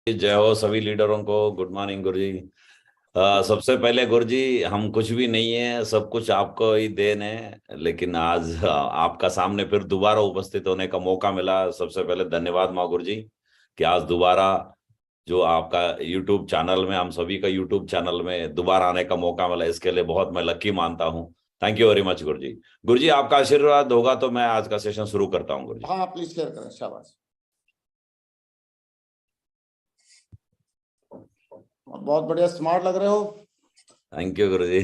जय हो सभी लीडरों को। गुड मॉर्निंग गुरु जी। सबसे पहले गुरु जी, हम कुछ भी नहीं है, सब कुछ आपको ही देन है। लेकिन आज आपका सामने फिर दोबारा उपस्थित होने का मौका मिला। सबसे पहले धन्यवाद माँ गुरु जी कि आज दोबारा जो आपका यूट्यूब चैनल में, हम सभी का यूट्यूब चैनल में दोबारा आने का मौका मिला, इसके लिए बहुत मैं लकी मानता हूँ। Thank you very much guru जी। गुरु जी, आपका आशीर्वाद होगा तो मैं आज का सेशन शुरू करता हूँ गुरु जी। हाँ प्लीज शेयर करें। शाबाश, बहुत बढ़िया, स्मार्ट लग रहे हो। थैंक यू गुरु जी।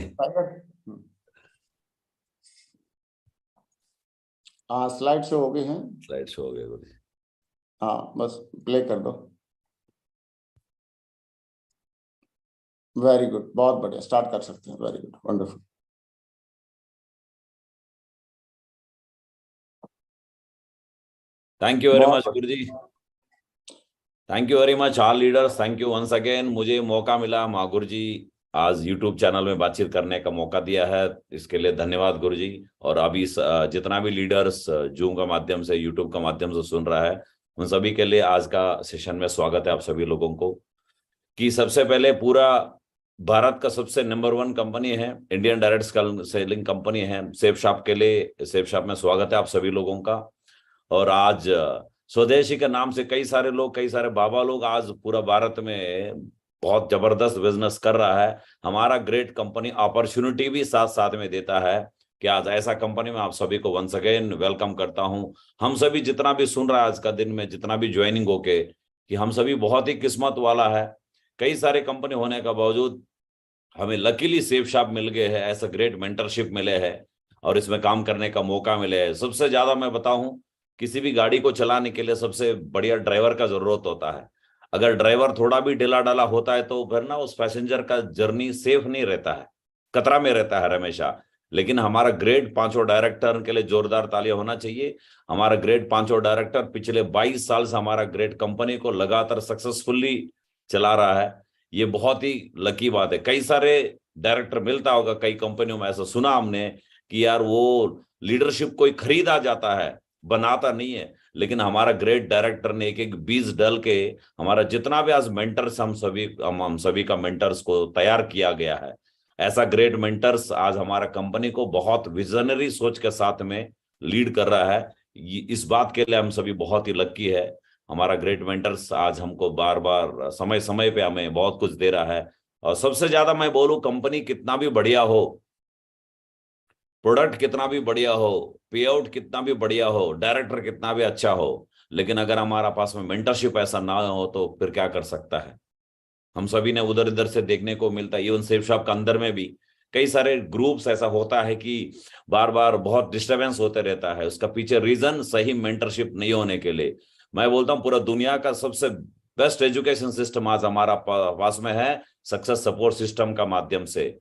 हाँ स्लाइड शो हो गई हैं। स्लाइड शो हो गया गुरु जी। हाँ बस प्ले कर दो। वेरी गुड, बहुत बढ़िया, स्टार्ट कर सकते हैं। Very good, wonderful. Thank you very बहुत much guru ji. Thank you very much all leaders. Thank you once again. मुझे मौका मिला माँ गुरु जी आज यूट्यूब चैनल में बातचीत करने का मौका दिया है, इसके लिए धन्यवाद गुरु जी। और अभी जितना भी लीडर्स जूम का माध्यम से, यूट्यूब का माध्यम से सुन रहा है, उन सभी के लिए आज का सेशन में स्वागत है आप सभी लोगों को। कि सबसे पहले पूरा भारत का सबसे नंबर 1 कंपनी है, इंडियन डायरेक्ट सेलिंग कंपनी है सेफ शॉप के लिए। सेफ शॉप में स्वागत है आप सभी लोगों का। और आज स्वदेशी के नाम से कई सारे लोग, कई सारे बाबा लोग आज पूरा भारत में बहुत जबरदस्त बिजनेस कर रहा है। हमारा ग्रेट कंपनी अपॉर्चुनिटी भी साथ साथ में देता है कि आज ऐसा कंपनी में आप सभी को वंस अगेन वेलकम करता हूं। हम सभी जितना भी सुन रहा है आज का दिन में, जितना भी ज्वाइनिंग होके, कि हम सभी बहुत ही किस्मत वाला है। कई सारे कंपनी होने का बावजूद हमें लकीली सेफ शॉप मिल गए हैं, ऐसा ग्रेट मेंटरशिप मिले हैं और इसमें काम करने का मौका मिले है। सबसे ज्यादा मैं बताऊं, किसी भी गाड़ी को चलाने के लिए सबसे बढ़िया ड्राइवर का जरूरत होता है। अगर ड्राइवर थोड़ा भी ढीला डाला होता है तो फिर ना उस पैसेंजर का जर्नी सेफ नहीं रहता है, खतरा में रहता है हमेशा। लेकिन हमारा ग्रेट पांचों डायरेक्टर के लिए जोरदार तालियां होना चाहिए। हमारा ग्रेट पांचों डायरेक्टर पिछले 22 साल से हमारा ग्रेट कंपनी को लगातार सक्सेसफुली चला रहा है। ये बहुत ही लकी बात है। कई सारे डायरेक्टर मिलता होगा कई कंपनियों में, ऐसा सुना हमने कि यार वो लीडरशिप कोई खरीदा जाता है, बनाता नहीं है। लेकिन हमारा ग्रेट डायरेक्टर ने एक एक बीज डाल के हमारा जितना भी आज मेंटर्स, हम सभी का मेंटर्स को तैयार किया गया है। ऐसा ग्रेट मेंटर्स आज हमारा कंपनी को बहुत विजनरी सोच के साथ में लीड कर रहा है। इस बात के लिए हम सभी बहुत ही लकी है। हमारा ग्रेट मेंटर्स आज हमको बार बार समय समय पे हमें बहुत कुछ दे रहा है। और सबसे ज्यादा मैं बोलूं, कंपनी कितना भी बढ़िया हो, प्रोडक्ट कितना भी बढ़िया हो, पे आउट कितना भी बढ़िया हो, डायरेक्टर कितना भी अच्छा हो, लेकिन अगर हमारा पास में मेंटरशिप ऐसा ना हो तो फिर क्या कर सकता है। हम सभी ने उधर इधर से देखने को मिलता है, इवन सेफ शॉप के अंदर में भी कई सारे ग्रुप्स ऐसा होता है कि बार बार बहुत डिस्टरबेंस होते रहता है। उसका पीछे रीजन सही मेंटरशिप नहीं होने के लिए। मैं बोलता हूँ पूरा दुनिया का सबसे बेस्ट एजुकेशन सिस्टम आज हमारा पास में है, सक्सेस सपोर्ट सिस्टम का माध्यम से।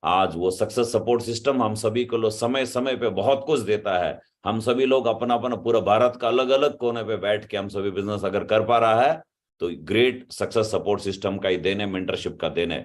आज वो सक्सेस सपोर्ट सिस्टम हम सभी को समय समय पे बहुत कुछ देता है। हम सभी लोग अपना अपना पूरा भारत का अलग अलग कोने पे बैठ के हम सभी बिजनेस अगर कर पा रहा है तो ग्रेट सक्सेस सपोर्ट सिस्टम का ही देने, मेंटरशिप का देने।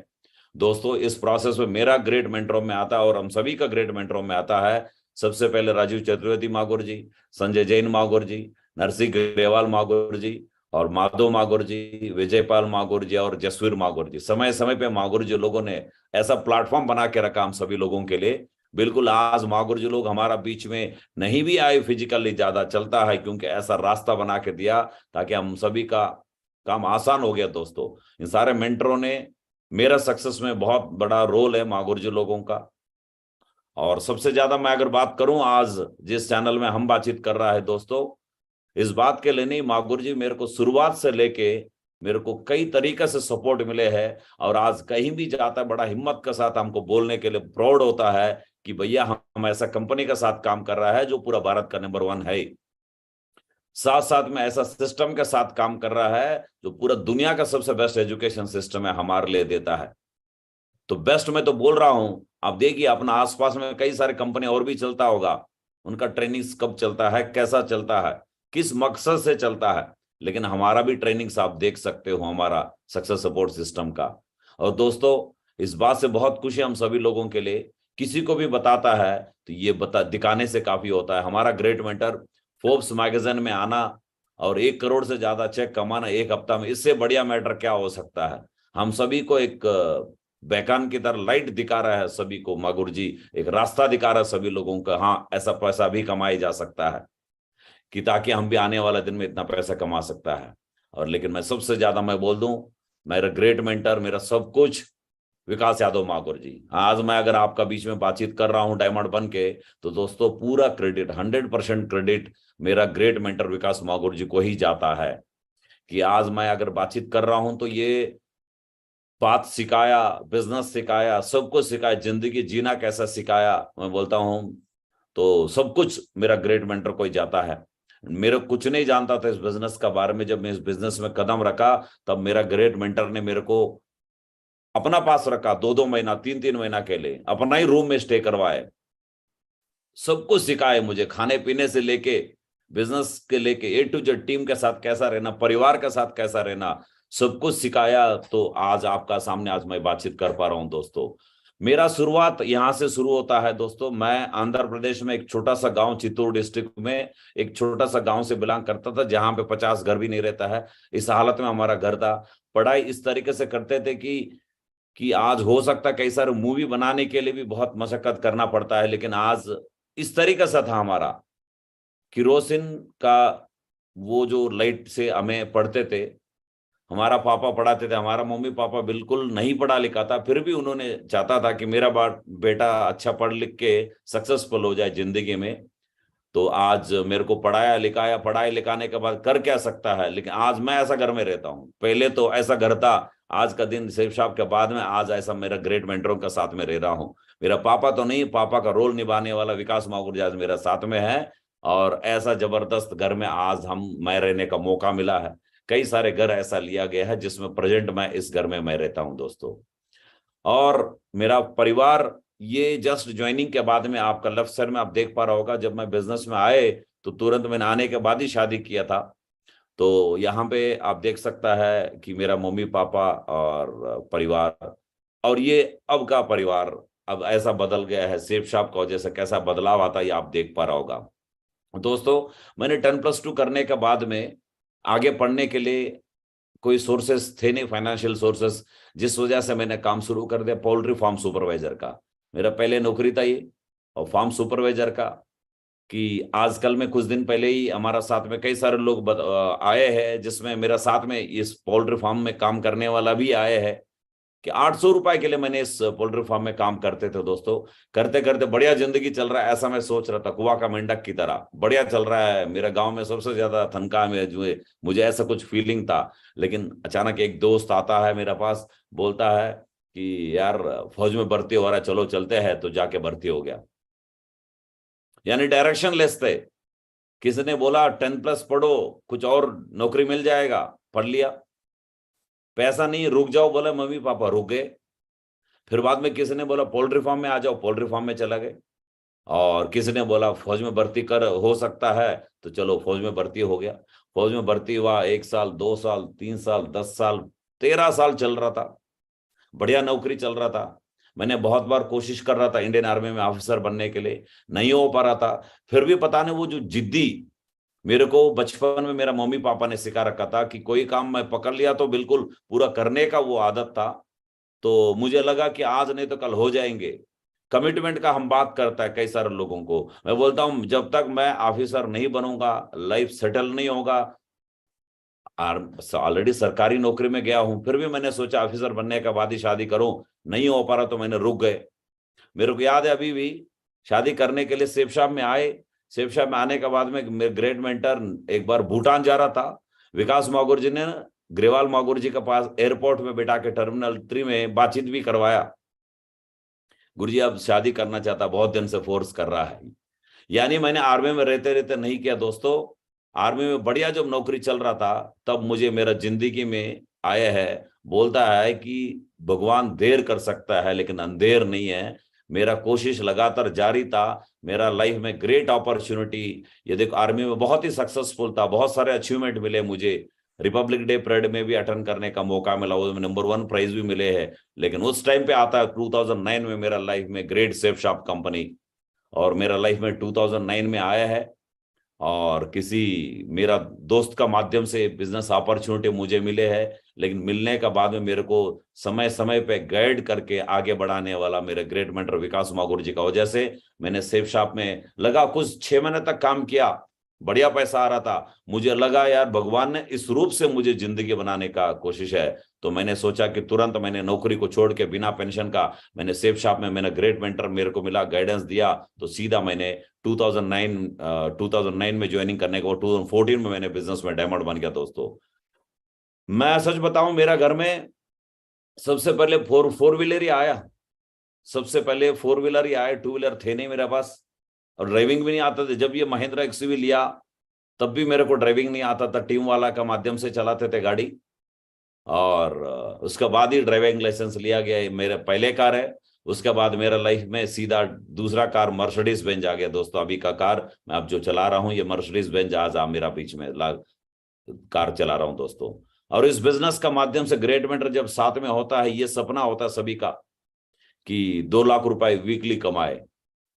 दोस्तों, इस प्रोसेस में मेरा ग्रेट मेंटरों में आता है और हम सभी का ग्रेट मेंटरों में आता है। सबसे पहले राजीव चतुर्वेदी मागुर जी, संजय जैन मागुर जी, नरसिंह ग्रेवाल मागुर जी, और माधव मागुर जी, विजयपाल मागुर जी और जसवीर मागुर जी। समय समय पे मागुर जी लोगों ने ऐसा प्लेटफॉर्म बना के रखा हम सभी लोगों के लिए। बिल्कुल आज मागुर जी लोग हमारा बीच में नहीं भी आए फिजिकली, ज्यादा चलता है क्योंकि ऐसा रास्ता बना के दिया ताकि हम सभी का काम आसान हो गया। दोस्तों, इन सारे मेंटरों ने मेरा सक्सेस में बहुत बड़ा रोल है मागुर जी लोगों का। और सबसे ज्यादा मैं अगर बात करूं, आज जिस चैनल में हम बातचीत कर रहा है दोस्तों, इस बात के लिए नहीं, मागुर जी मेरे को शुरुआत से लेके मेरे को कई तरीके से सपोर्ट मिले हैं। और आज कहीं भी जाता है बड़ा हिम्मत के साथ हमको बोलने के लिए प्राउड होता है कि भैया हम ऐसा कंपनी के साथ काम कर रहा है जो पूरा भारत का नंबर 1 है। साथ साथ में ऐसा सिस्टम के साथ काम कर रहा है जो पूरा दुनिया का सबसे बेस्ट एजुकेशन सिस्टम है हमारे लिए देता है। तो बेस्ट मैं तो बोल रहा हूं, आप देखिए अपना आसपास में कई सारे कंपनी और भी चलता होगा, उनका ट्रेनिंग कब चलता है, कैसा चलता है, किस मकसद से चलता है। लेकिन हमारा भी ट्रेनिंग्स आप देख सकते हो हमारा सक्सेस सपोर्ट सिस्टम का। और दोस्तों, इस बात से बहुत खुशी हम सभी लोगों के लिए, किसी को भी बताता है तो ये बता दिखाने से काफी होता है। हमारा ग्रेट मेंटर फोर्ब्स मैगजीन में आना और 1 करोड़ से ज्यादा चेक कमाना एक हफ्ता में, इससे बढ़िया मैटर क्या हो सकता है। हम सभी को एक बेकान की तरह लाइट दिखा रहा है, सभी को माँ गुरुजी एक रास्ता दिखा रहा है सभी लोगों को, हाँ ऐसा पैसा भी कमाया जा सकता है, कि ताकि हम भी आने वाले दिन में इतना पैसा कमा सकता है। और लेकिन मैं सबसे ज्यादा मैं बोल दूं, मेरा ग्रेट मेंटर, मेरा सब कुछ विकास यादव माकुर जी। आज मैं अगर आपका बीच में बातचीत कर रहा हूं डायमंड बन के, तो दोस्तों पूरा क्रेडिट 100% क्रेडिट मेरा ग्रेट मेंटर विकास माकुर जी को ही जाता है। कि आज मैं अगर बातचीत कर रहा हूं तो ये बात सिखाया, बिजनेस सिखाया, सब कुछ सिखाया, जिंदगी जीना कैसा सिखाया, मैं बोलता हूं तो सब कुछ मेरा ग्रेट मेंटर को ही जाता है। मेरे कुछ नहीं जानता था इस बिजनेस का बारे में, जब मैं इस बिजनेस में कदम रखा तब मेरा ग्रेट मेंटर ने मेरे को अपना पास रखा, 2-2 महीना 3-3 महीना के लिए अपना ही रूम में स्टे करवाए, सब कुछ सिखाए मुझे, खाने पीने से लेके बिजनेस के लेके A to Z, टीम के साथ कैसा रहना, परिवार के साथ कैसा रहना, सब कुछ सिखाया। तो आज आपका सामने आज मैं बातचीत कर पा रहा हूं दोस्तों। मेरा शुरुआत यहां से शुरू होता है दोस्तों। मैं आंध्र प्रदेश में एक छोटा सा गांव, चित्तूर डिस्ट्रिक्ट में एक छोटा सा गांव से बिलोंग करता था, जहां पे 50 घर भी नहीं रहता है, इस हालत में हमारा घर था। पढ़ाई इस तरीके से करते थे कि आज हो सकता है कई सारे मूवी बनाने के लिए भी बहुत मशक्कत करना पड़ता है, लेकिन आज इस तरीके से था हमारा, किरोसिन का वो जो लाइट से हमें पढ़ते थे। हमारा पापा पढ़ाते थे, हमारा मम्मी पापा बिल्कुल नहीं पढ़ा लिखा था, फिर भी उन्होंने चाहता था कि मेरा बेटा अच्छा पढ़ लिख के सक्सेसफुल हो जाए जिंदगी में। तो आज मेरे को पढ़ाया लिखाया, पढ़ाई लिखाने के बाद कर क्या सकता है, लेकिन आज मैं ऐसा घर में रहता हूँ। पहले तो ऐसा घर था, आज का दिन सेफ साहब के बाद में आज ऐसा मेरा ग्रेट मेंटरों के साथ में रह रहा हूँ। मेरा पापा तो नहीं, पापा का रोल निभाने वाला विकास माकुर जी आज मेरा साथ में है। और ऐसा जबरदस्त घर में आज मैं रहने का मौका मिला है। कई सारे घर ऐसा लिया गया है जिसमें प्रेजेंट मैं इस घर में मैं रहता हूं दोस्तों। और मेरा परिवार, ये जस्ट ज्वाइनिंग के बाद में आपका लेफ्ट साइड में आप देख पा रहा होगा, जब मैं बिजनेस में आए तो तुरंत मैंने आने के बाद ही शादी किया था। तो यहाँ पे आप देख सकता है कि मेरा मम्मी पापा और परिवार, और ये अब का परिवार अब ऐसा बदल गया है, सेफ शॉप की वजह से कैसा बदलाव आता है ये आप देख पा रहा होगा दोस्तों। मैंने 10+2 करने के बाद में आगे पढ़ने के लिए कोई सोर्सेस थे नहीं, फाइनेंशियल सोर्सेस, जिस वजह से मैंने काम शुरू कर दिया पोल्ट्री फार्म सुपरवाइजर का। मेरा पहले नौकरी था ये, और फार्म सुपरवाइजर का। कि आजकल में कुछ दिन पहले ही हमारा साथ में कई सारे लोग आए हैं, जिसमें मेरा साथ में इस पोल्ट्री फार्म में काम करने वाला भी आए हैं। कि 800 रुपए के लिए मैंने इस पोल्ट्री फार्म में काम करते थे दोस्तों। करते करते बढ़िया जिंदगी चल रहा है, ऐसा मैं सोच रहा था, कुआ का मेंढक की तरह बढ़िया चल रहा है, मेरा गांव में सबसे ज्यादा तनख्वाह में जो है, मुझे ऐसा कुछ फीलिंग था। लेकिन अचानक एक दोस्त आता है मेरे पास, बोलता है कि यार फौज में भर्ती हो रहा है, चलो चलते हैं, तो जाके भर्ती हो गया। यानी डायरेक्शन लेस थे। किसी ने बोला 10+ पढ़ो, कुछ और नौकरी मिल जाएगा, पढ़ लिया। पैसा नहीं, रुक जाओ, बोला मम्मी पापा, रुक गए। फिर बाद में किसी ने बोला पोल्ट्री फार्म में आ जाओ, पोल्ट्री फार्म में चला गए। और किसी ने बोला फौज में भर्ती कर हो सकता है, तो चलो फौज में भर्ती हो गया। फौज में भर्ती हुआ, 1 साल 2 साल 3 साल 10 साल 13 साल चल रहा था, बढ़िया नौकरी चल रहा था। मैंने बहुत बार कोशिश कर रहा था इंडियन आर्मी में ऑफिसर बनने के लिए, नहीं हो पा रहा था। फिर भी पता नहीं वो जो जिद्दी, मेरे को बचपन में मेरा मम्मी पापा ने सिखा रखा था कि कोई काम मैं पकड़ लिया तो बिल्कुल पूरा करने का वो आदत था। तो मुझे लगा कि आज नहीं तो कल हो जाएंगे। कमिटमेंट का हम बात करता है कई सारे लोगों को, मैं बोलता हूं जब तक मैं ऑफिसर नहीं बनूंगा, लाइफ सेटल नहीं होगा। ऑलरेडी सरकारी नौकरी में गया हूं, फिर भी मैंने सोचा ऑफिसर बनने के बाद ही शादी करूं, नहीं हो पा रहा तो मैंने रुक गए। मेरे को याद है अभी भी, शादी करने के लिए सेफ शॉप में आए। सेफ शॉप में आने के बाद में मेरे ग्रेट मेंटर एक बार भूटान जा रहा था, विकास मागुर जी ने ग्रेवाल मागुर जी के पास एयरपोर्ट में बिठा के टर्मिनल 3 में बातचीत भी करवाया। गुरुजी अब शादी करना चाहता, बहुत दिन से फोर्स कर रहा है। यानी मैंने आर्मी में रहते रहते नहीं किया दोस्तों। आर्मी में बढ़िया जब नौकरी चल रहा था, तब मुझे मेरा जिंदगी में आया है, बोलता है कि भगवान देर कर सकता है लेकिन अंधेर नहीं है। मेरा कोशिश लगातार जारी था, मेरा लाइफ में ग्रेट अपॉर्चुनिटी, ये देखो आर्मी में बहुत ही सक्सेसफुल था, बहुत सारे अचीवमेंट मिले मुझे। रिपब्लिक डे परेड में भी अटेंड करने का मौका मिला, उसमें नंबर 1 प्राइज भी मिले हैं। लेकिन उस टाइम पे आता है 2009 में मेरा लाइफ में ग्रेट सेफ शॉप कंपनी, और मेरा लाइफ में 2009 में आया है। और किसी मेरा दोस्त का माध्यम से बिजनेस अपॉर्चुनिटी मुझे मिले हैं, लेकिन मिलने का बाद में मेरे को समय समय पे गाइड करके आगे बढ़ाने वाला मेरे ग्रेट मेंटर विकास मागुर जी का वजह से मैंने सेफ शॉप में लगा, कुछ 6 महीने तक काम किया, बढ़िया पैसा आ रहा था। मुझे लगा यार भगवान ने इस रूप से मुझे जिंदगी बनाने का कोशिश है, तो मैंने सोचा कि तुरंत मैंने नौकरी को छोड़ के बिना पेंशन का मैंने सेफ शॉप में, मैंने ग्रेट मेंटर मेरे को मिला, गाइडेंस दिया, तो सीधा मैंने 2009 में ज्वाइनिंग करने के बाद 2014 में मैंने बिजनेस में डायमंड बन गया। दोस्तों मैं सच बताऊं, मेरा घर में सबसे पहले फोर व्हीलर ही आया, सबसे पहले फोर व्हीलर ही आया, टू व्हीलर थे नहीं मेरे पास, और ड्राइविंग भी नहीं आता था। जब ये महिंद्रा एक्सयूवी लिया तब भी मेरे को ड्राइविंग नहीं आता था, टीम वाला का माध्यम से चलाते थे गाड़ी, और उसके बाद ही ड्राइविंग लाइसेंस लिया गया। मेरे पहले कार है, उसके बाद मेरा लाइफ में सीधा दूसरा कार मर्सिडीज बेंज आ गया। दोस्तों अभी का कार मैं अब जो चला रहा हूँ ये मर्सिडीज बेंज आज आप मेरा बीच में कार चला रहा हूँ दोस्तों। और इस बिजनेस का माध्यम से ग्रेट मेंटर जब साथ में होता है, ये सपना होता है सभी का कि 2 लाख रुपए वीकली कमाए।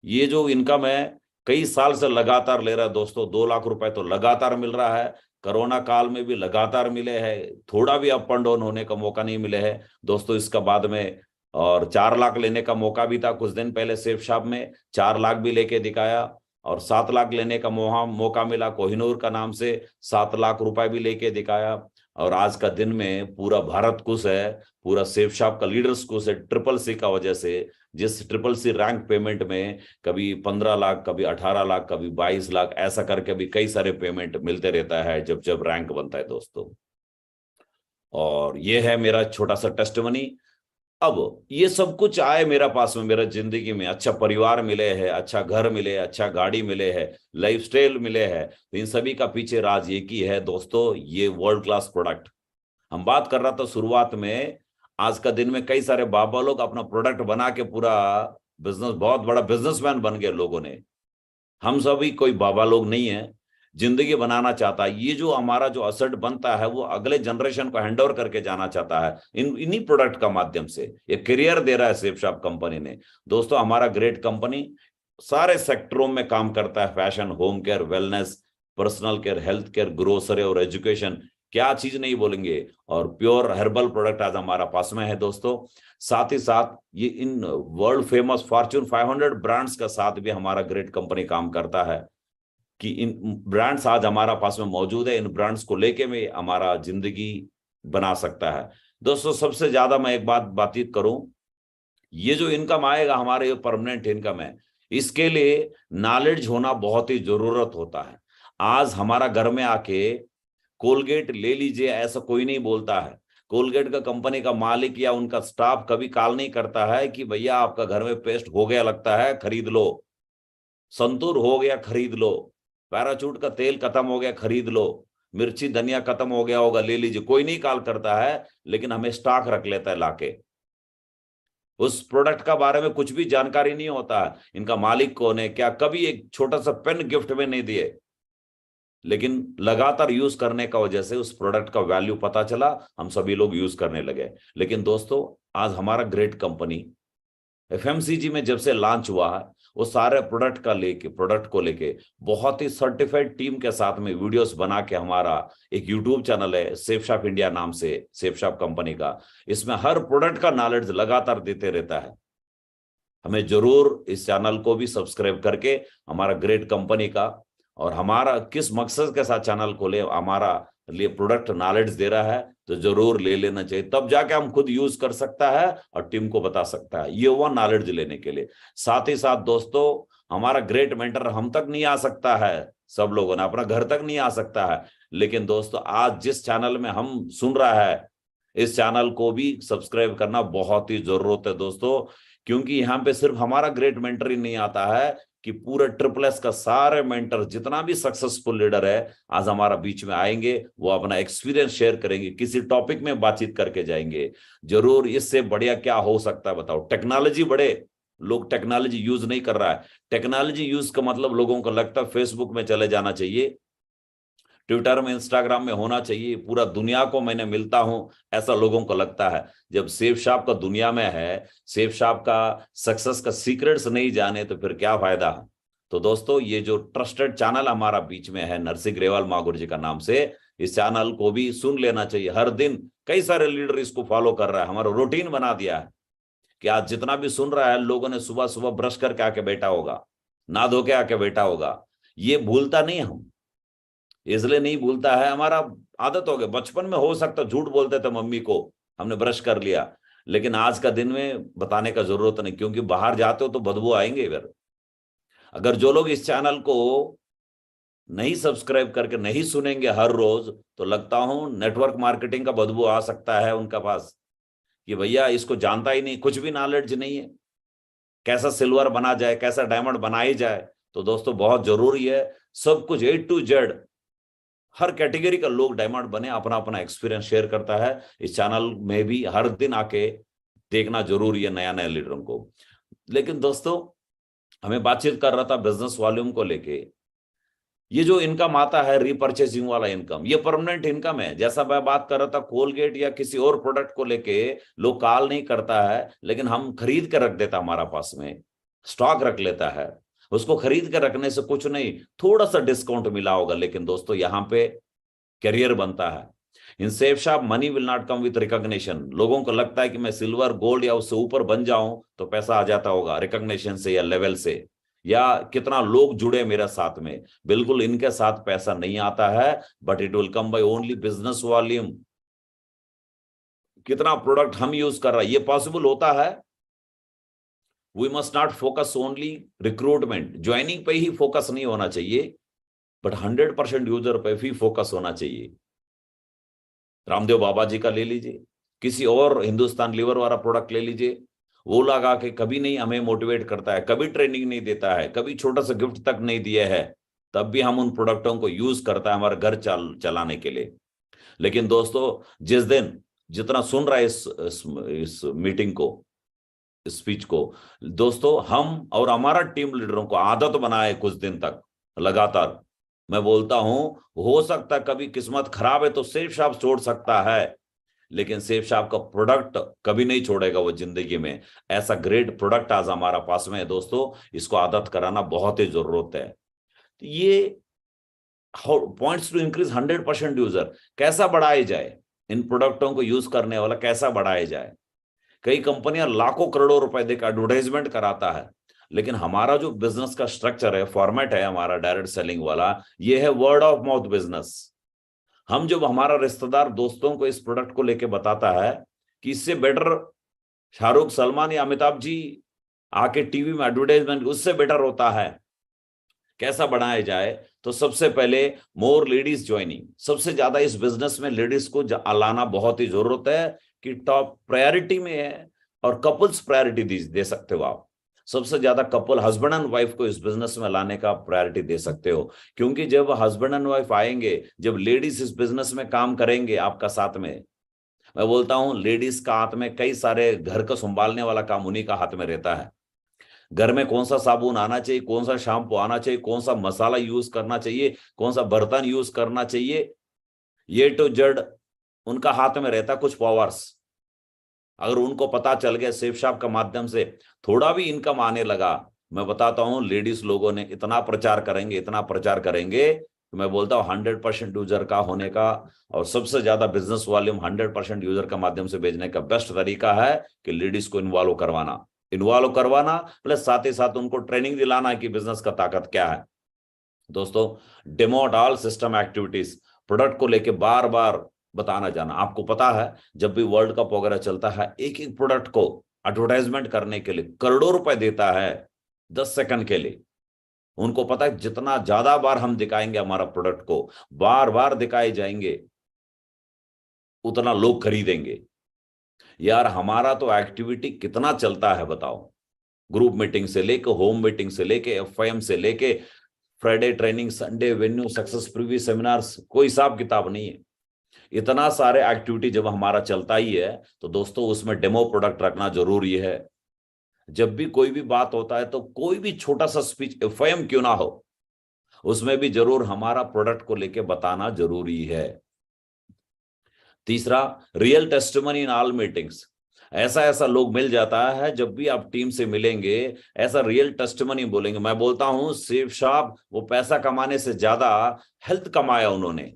ये जो इनकम है कई साल से लगातार ले रहा है दोस्तों, 2 लाख रुपए तो लगातार मिल रहा है, कोरोना काल में भी लगातार मिले हैं, थोड़ा भी अप एंड डाउन होने का मौका नहीं मिले है दोस्तों। इसका बाद में और 4 लाख लेने का मौका भी था कुछ दिन पहले सेफ शॉप में, 4 लाख भी लेके दिखाया, और 7 लाख लेने का मौका मिला कोहिनूर का नाम से, 7 लाख रुपए भी लेके दिखाया। और आज का दिन में पूरा भारत खुश है, पूरा सेफ शॉप का लीडर्स खुश है, ट्रिपल सी का वजह से, जिस ट्रिपल सी रैंक पेमेंट में कभी 15 लाख, कभी 18 लाख, कभी 22 लाख, ऐसा करके भी कई सारे पेमेंट मिलते रहता है जब जब रैंक बनता है दोस्तों। और ये है मेरा छोटा सा टेस्टिमनी। अब ये सब कुछ आए मेरा पास में, मेरा जिंदगी में अच्छा परिवार मिले हैं, अच्छा घर मिले, अच्छा गाड़ी मिले है, लाइफस्टाइल मिले हैं, तो इन सभी का पीछे राज एक ही है दोस्तों, ये वर्ल्ड क्लास प्रोडक्ट। हम बात कर रहा था शुरुआत में, आज का दिन में कई सारे बाबा लोग अपना प्रोडक्ट बना के पूरा बिजनेस, बहुत बड़ा बिजनेसमैन बन गए लोगों ने। हम सभी कोई बाबा लोग नहीं है, जिंदगी बनाना चाहता है, ये जो हमारा जो असट बनता है वो अगले जनरेशन को हैंड ओवर करके जाना चाहता है इन्हीं प्रोडक्ट का माध्यम से। ये करियर दे रहा है सेफ शॉप कंपनी ने दोस्तों। हमारा ग्रेट कंपनी सारे सेक्टरों में काम करता है, fashion, home care, wellness, personal care, health care, grocery और एजुकेशन, क्या चीज नहीं बोलेंगे। और प्योर हर्बल प्रोडक्ट आज हमारा पास में है दोस्तों। साथ ही साथ ये in world famous Fortune 500 brands का साथ भी हमारा ग्रेट कंपनी काम करता है कि इन ब्रांड्स आज हमारा पास में मौजूद है, इन ब्रांड्स को लेके में हमारा जिंदगी बना सकता है दोस्तों। सबसे ज्यादा मैं एक बातचीत करूं, ये जो इनकम आएगा हमारे, ये परमानेंट इनकम है, इसके लिए नॉलेज होना बहुत ही जरूरत होता है। आज हमारा घर में आके कोलगेट ले लीजिए ऐसा कोई नहीं बोलता है, कोलगेट का कंपनी का मालिक या उनका स्टाफ कभी कॉल नहीं करता है कि भैया आपका घर में पेस्ट हो गया लगता है खरीद लो, संतूर हो गया खरीद लो, पैराचूट का तेल खत्म हो गया खरीद लो, मिर्ची धनिया खत्म हो गया होगा ले लीजिए, कोई नहीं कॉल करता है, लेकिन हमें स्टॉक रख लेता है लाके। उस प्रोडक्ट का बारे में कुछ भी जानकारी नहीं होता है, इनका मालिक कौन है क्या, कभी एक छोटा सा पेन गिफ्ट में नहीं दिए, लेकिन लगातार यूज करने का वजह से उस प्रोडक्ट का वैल्यू पता चला, हम सभी लोग यूज करने लगे। लेकिन दोस्तों आज हमारा ग्रेट कंपनी एफएमसीजी में जब से लॉन्च हुआ है, वो सारे प्रोडक्ट को लेके बहुत ही सर्टिफाइड टीम के साथ में वीडियोस बना के हमारा एक यूट्यूब चैनल है सेफ शॉप इंडिया नाम से, सेफ शॉप कंपनी का, इसमें हर प्रोडक्ट का नॉलेज लगातार देते रहता है। हमें जरूर इस चैनल को भी सब्सक्राइब करके हमारा ग्रेट कंपनी का और हमारा किस मकसद के साथ चैनल खोले, हमारा लिए प्रोडक्ट नॉलेज दे रहा है तो जरूर ले लेना चाहिए, तब जाके हम खुद यूज कर सकता है और टीम को बता सकता है, ये वो नॉलेज लेने के लिए। साथ ही साथ दोस्तों हमारा ग्रेट मेंटर हम तक नहीं आ सकता है, सब लोगों ने अपना घर तक नहीं आ सकता है, लेकिन दोस्तों आज जिस चैनल में हम सुन रहा है इस चैनल को भी सब्सक्राइब करना बहुत ही जरूरत है दोस्तों, क्योंकि यहाँ पे सिर्फ हमारा ग्रेट मेंटर ही नहीं आता है कि पूरे ट्रिपल एस का सारे मेंटर जितना भी सक्सेसफुल लीडर है आज हमारा बीच में आएंगे, वो अपना एक्सपीरियंस शेयर करेंगे, किसी टॉपिक में बातचीत करके जाएंगे। जरूर इससे बढ़िया क्या हो सकता है बताओ, टेक्नोलॉजी बढ़े, लोग टेक्नोलॉजी यूज नहीं कर रहा है। टेक्नोलॉजी यूज का मतलब लोगों को लगता है फेसबुक में चले जाना चाहिए, ट्विटर में, इंस्टाग्राम में होना चाहिए, पूरा दुनिया को मैंने मिलता हूं, ऐसा लोगों को लगता है। जब सेफ शॉप का दुनिया में है, सेफ शॉप का सक्सेस का सीक्रेट्स नहीं जाने तो फिर क्या फायदा। तो दोस्तों ये जो ट्रस्टेड चैनल हमारा बीच में है नरसिंह ग्रेवाल मागुर जी का नाम से, इस चैनल को भी सुन लेना चाहिए। हर दिन कई सारे लीडर इसको फॉलो कर रहा है, हमारा रूटीन बना दिया है कि आज जितना भी सुन रहा है लोगों ने सुबह सुबह ब्रश करके आके बैठा होगा, ना धो के आके बैठा होगा। ये भूलता नहीं हम, इसलिए नहीं भूलता है, हमारा आदत हो गया। बचपन में हो सकता झूठ बोलते थे मम्मी को, हमने ब्रश कर लिया, लेकिन आज का दिन में बताने का जरूरत नहीं, क्योंकि बाहर जाते हो तो बदबू आएंगे इधर। अगर जो लोग इस चैनल को नहीं सब्सक्राइब करके नहीं सुनेंगे हर रोज, तो लगता हूं नेटवर्क मार्केटिंग का बदबू आ सकता है उनका पास कि भैया इसको जानता ही नहीं, कुछ भी नॉलेज नहीं है, कैसा सिल्वर बना जाए, कैसा डायमंड बनाई जाए। तो दोस्तों बहुत जरूरी है, सब कुछ A to Z, her category का लोग डायमंड बने, अपना अपना एक्सपीरियंस शेयर करता है। इस चैनल में भी हर दिन आके देखना जरूरी है नया नया लीडरों को। लेकिन दोस्तों हमें बातचीत कर रहा था बिजनेस वॉल्यूम को लेके, ये जो इनकम आता है रीपरचेसिंग वाला इनकम, ये परमानेंट इनकम है। जैसा मैं बात कर रहा था कोलगेट या किसी और प्रोडक्ट को लेके, लोग कॉल नहीं करता है, लेकिन हम खरीद के रख देता, हमारा पास में स्टॉक रख लेता है। उसको खरीद के रखने से कुछ नहीं, थोड़ा सा डिस्काउंट मिला होगा, लेकिन दोस्तों यहाँ पे करियर बनता है। In safe shop money will not come with recognition. लोगों को लगता है कि मैं सिल्वर गोल्ड या उससे ऊपर बन जाऊं तो पैसा आ जाता होगा रिकॉग्निशन से या लेवल से, या कितना लोग जुड़े मेरे साथ में। बिल्कुल इनके साथ पैसा नहीं आता है, but it will come by only business volume. कितना प्रोडक्ट हम यूज कर रहा है, ये पॉसिबल होता है। We must not focus only recruitment, joining पे ही फोकस नहीं होना चाहिए, बट 100% यूजर पे भी फोकस होना चाहिए। रामदेव बाबा जी का ले लीजिए, किसी और हिंदुस्तान लीवर वाला प्रोडक्ट ले लीजिए, वो लगा के कभी नहीं हमें मोटिवेट करता है, कभी ट्रेनिंग नहीं देता है, कभी छोटा सा गिफ्ट तक नहीं दिया है, तब भी हम उन प्रोडक्टों को यूज करता है हमारे घर चलाने के लिए। लेकिन दोस्तों जिस दिन जितना सुन रहा है इस मीटिंग को, स्पीच को, दोस्तों हम और हमारा टीम लीडरों को आदत बनाए कुछ दिन तक लगातार। मैं बोलता हूं हो सकता है कभी किस्मत खराब है तो सेफ शॉप छोड़ सकता है, लेकिन सेफ शॉप का प्रोडक्ट कभी नहीं छोड़ेगा वो जिंदगी में। ऐसा ग्रेट प्रोडक्ट आज हमारा पास में है दोस्तों, इसको आदत कराना बहुत ही जरूरत है। तो ये पॉइंट्स टू इंक्रीज 100% यूजर कैसा बढ़ाए जाए, इन प्रोडक्टों को यूज करने वाला कैसा बढ़ाया जाए। कई कंपनियां लाखों करोड़ों रुपए देकर एडवर्टाइजमेंट कराता है, लेकिन हमारा जो बिजनेस का स्ट्रक्चर है, फॉर्मेट है हमारा डायरेक्ट सेलिंग वाला, ये है वर्ड ऑफ माउथ बिजनेस। हम जब हमारा रिश्तेदार दोस्तों को इस प्रोडक्ट को लेके बताता है कि इससे बेटर शाहरुख सलमान या अमिताभ जी आके टीवी में एडवर्टाइजमेंट उससे बेटर होता है, कैसा बनाया जाए, तो सबसे पहले मोर लेडीज ज्वाइनिंग। सबसे ज्यादा इस बिजनेस में लेडीज को लाना बहुत ही जरूरत है कि टॉप प्रायोरिटी में है, और कपल्स प्रायोरिटी दे सकते हो आप। सबसे ज्यादा कपल हस्बैंड एंड वाइफ को इस बिजनेस में लाने का प्रायोरिटी दे सकते हो, क्योंकि जब हस्बैंड एंड वाइफ आएंगे, जब लेडीज इस बिजनेस में काम करेंगे आपका साथ में, मैं बोलता हूं लेडीज का हाथ में कई सारे घर को संभालने वाला काम उन्हीं का हाथ में रहता है। घर में कौन सा साबुन आना चाहिए, कौन सा शैम्पू आना चाहिए, कौन सा मसाला यूज करना चाहिए, कौन सा बर्तन यूज करना चाहिए, ये टू जेड उनका हाथ में रहता कुछ पावर्स। अगर उनको पता चल गया सेफ शॉप का माध्यम से थोड़ा भी इनकम आने लगा, मैं बताता हूं लेडीज लोगों ने इतना प्रचार करेंगे, इतना प्रचार करेंगे, तो मैं बोलता हूं 100% यूजर का होने का और सबसे ज्यादा बिजनेस वॉल्यूम 100% यूजर का माध्यम से भेजने का बेस्ट तरीका है कि लेडीज को इन्वॉल्व करवाना, प्लस साथ ही साथ उनको ट्रेनिंग दिलाना कि बिजनेस का ताकत क्या है। दोस्तों demo all system activities, product को लेके बार बार बताना जाना। आपको पता है जब भी वर्ल्ड कप वगैरह चलता है, एक एक प्रोडक्ट को एडवर्टाइजमेंट करने के लिए करोड़ों रुपए देता है 10 सेकंड के लिए। उनको पता है जितना ज्यादा बार हम दिखाएंगे हमारा प्रोडक्ट को, बार बार दिखाए जाएंगे, उतना लोग खरीदेंगे। यार हमारा तो एक्टिविटी कितना चलता है बताओ, ग्रुप मीटिंग से लेके, होम मीटिंग से लेके, FIM से लेके, Friday training, Sunday venue, success preview seminars, कोई हिसाब किताब नहीं है। इतना सारे एक्टिविटी जब हमारा चलता ही है, तो दोस्तों उसमें डेमो प्रोडक्ट रखना जरूरी है। जब भी कोई भी बात होता है तो कोई भी छोटा सा स्पीच FIM क्यों ना हो, उसमें भी जरूर हमारा प्रोडक्ट को लेके बताना जरूरी है। तीसरा, real testimony in all meetings. ऐसा ऐसा लोग मिल जाता है, जब भी आप टीम से मिलेंगे ऐसा रियल टेस्टिमनी बोलेंगे। मैं बोलता हूं सेफ शॉप वो पैसा कमाने से ज्यादा हेल्थ कमाया उन्होंने।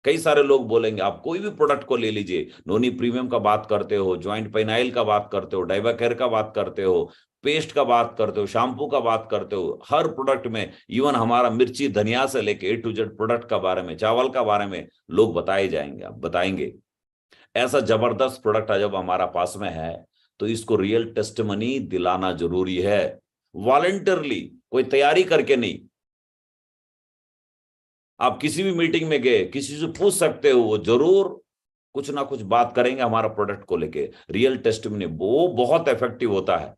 कई सारे लोग बोलेंगे, आप कोई भी प्रोडक्ट को ले लीजिए, नोनी प्रीमियम का बात करते हो, ज्वाइंट पेनाइल का बात करते हो, डाइवाकेयर का बात करते हो, पेस्ट का बात करते हो, शैम्पू का बात करते हो, हर प्रोडक्ट में, इवन हमारा मिर्ची धनिया से लेके A to Z प्रोडक्ट का बारे में, चावल का बारे में लोग बताए जाएंगे, आप बताएंगे। ऐसा जबरदस्त प्रोडक्ट जब हमारा पास में है तो इसको रियल टेस्टिमनी दिलाना जरूरी है, वॉलंटियरली, कोई तैयारी करके नहीं। आप किसी भी मीटिंग में गए, किसी से पूछ सकते हो, वो जरूर कुछ ना कुछ बात करेंगे हमारा प्रोडक्ट को लेके। रियल टेस्टिमनी वो बहुत इफेक्टिव होता है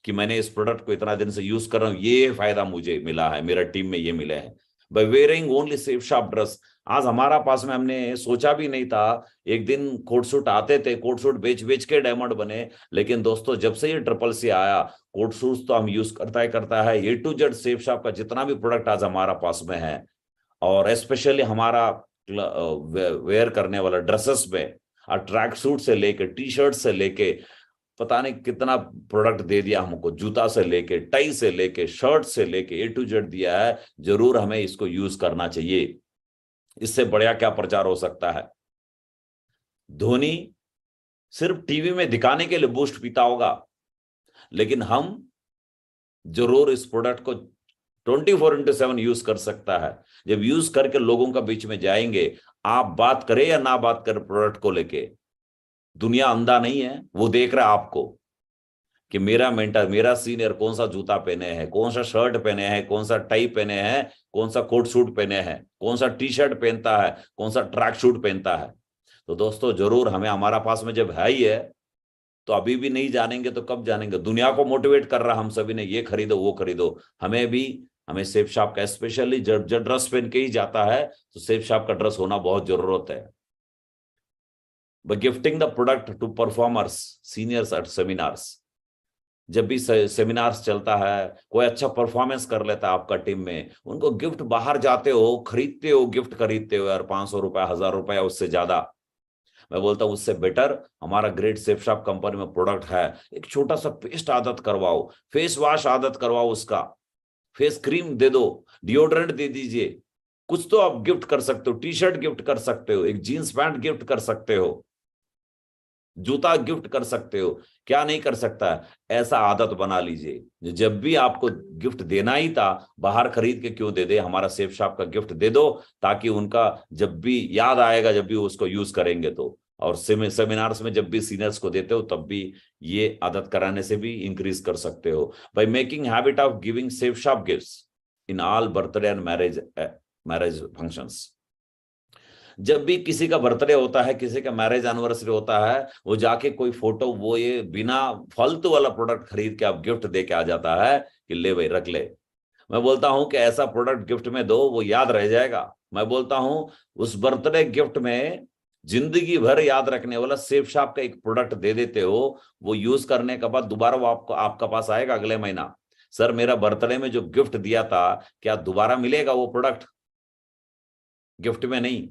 कि मैंने इस प्रोडक्ट को इतना दिन से यूज कर रहा हूं, ये फायदा मुझे मिला है, मेरा टीम में ये मिले हैं by wearing only Safe Shop dress. आज हमारा पास में, हमने सोचा भी नहीं था, एक दिन कोट सूट आते थे, कोट सूट बेच बेच के डायमंड बने। लेकिन दोस्तों जब से ये CCC आया, कोट सूट तो हम यूज करता ही करता है। A to Z safe shop का जितना भी प्रोडक्ट आज हमारा पास में है, और स्पेशली हमारा वेयर करने वाला ड्रेसेस में, और ट्रैक सूट से लेके T-शर्ट से लेके पता नहीं कितना प्रोडक्ट दे दिया हमको, जूता से लेके, टाई से लेके, शर्ट से लेके A to Z दिया है। जरूर हमें इसको यूज करना चाहिए। इससे बढ़िया क्या प्रचार हो सकता है। धोनी सिर्फ टीवी में दिखाने के लिए बूस्ट पीता होगा, लेकिन हम जरूर इस प्रोडक्ट को 24/7 यूज कर सकता है। जब यूज करके लोगों का बीच में जाएंगे, आप बात करें या ना बात करें प्रोडक्ट को लेके, दुनिया अंधा नहीं है, वो देख रहा है आपको कि मेरा मेंटर, मेरा सीनियर कौन सा जूता पहने हैं, कौन सा शर्ट पहने हैं, कौन सा टाई पहने हैं, कौन सा कोट सूट पहने हैं, कौन सा T-शर्ट पहनता है, कौन सा ट्रैक सूट पहनता है। तो दोस्तों जरूर हमें, हमारा पास में जब है ही है तो अभी भी नहीं जानेंगे तो कब जानेंगे। दुनिया को मोटिवेट कर रहा हम सभी ने, ये खरीदो वो खरीदो। हमें भी, हमें सेफ शॉप का, स्पेशली जब ड्रेस पहन के ही जाता है तो सेफ शॉप का ड्रेस होना बहुत जरूरत है। By gifting the product to performers, seniors at seminars, जब भी सेमिनार्स चलता है, कोई अच्छा परफॉर्मेंस कर लेता है आपका टीम में, उनको गिफ्ट, बाहर जाते हो खरीदते हो, गिफ्ट खरीदते हो यार, 500 रुपया, 1000 रुपया, उससे ज्यादा। मैं बोलता हूं उससे बेटर हमारा ग्रेट सेफ शॉप कंपनी में प्रोडक्ट है। एक छोटा सा पेस्ट आदत करवाओ, फेस वॉश आदत करवाओ, उसका फेस क्रीम दे दो, डिओड्रेंट दे दीजिए, कुछ तो आप गिफ्ट कर सकते हो। T-शर्ट गिफ्ट कर सकते हो, एक जीन्स पैंट गिफ्ट कर सकते हो, जूता गिफ्ट कर सकते हो, क्या नहीं कर सकता है। ऐसा आदत बना लीजिए, जब भी आपको गिफ्ट देना ही था, बाहर खरीद के क्यों दे दे, हमारा सेफ शॉप का गिफ्ट दे दो, ताकि उनका जब भी याद आएगा, जब भी उसको यूज करेंगे तो। और सेमिनार्स में जब भी सीनियर्स को देते हो, तब भी ये आदत कराने से भी इंक्रीज कर सकते हो। By making habit of giving safe shop gifts in all birthday and marriage functions. जब भी किसी का बर्थडे होता है, किसी का मैरिज एनिवर्सरी होता है, वो जाके कोई फोटो, वो ये बिना फालतू वाला प्रोडक्ट खरीद के आप गिफ्ट दे के आ जाता है कि ले भाई रख ले। मैं बोलता हूं कि ऐसा प्रोडक्ट गिफ्ट में दो, वो याद रह जाएगा। मैं बोलता हूं उस बर्थडे गिफ्ट में जिंदगी भर याद रखने वाला सेफ शॉप का एक प्रोडक्ट दे देते हो, वो यूज करने के बाद दोबारा वो आपको, आपका पास आएगा अगले महीना, सर मेरा बर्थडे में जो गिफ्ट दिया था, क्या दोबारा मिलेगा वो प्रोडक्ट? गिफ्ट में नहीं,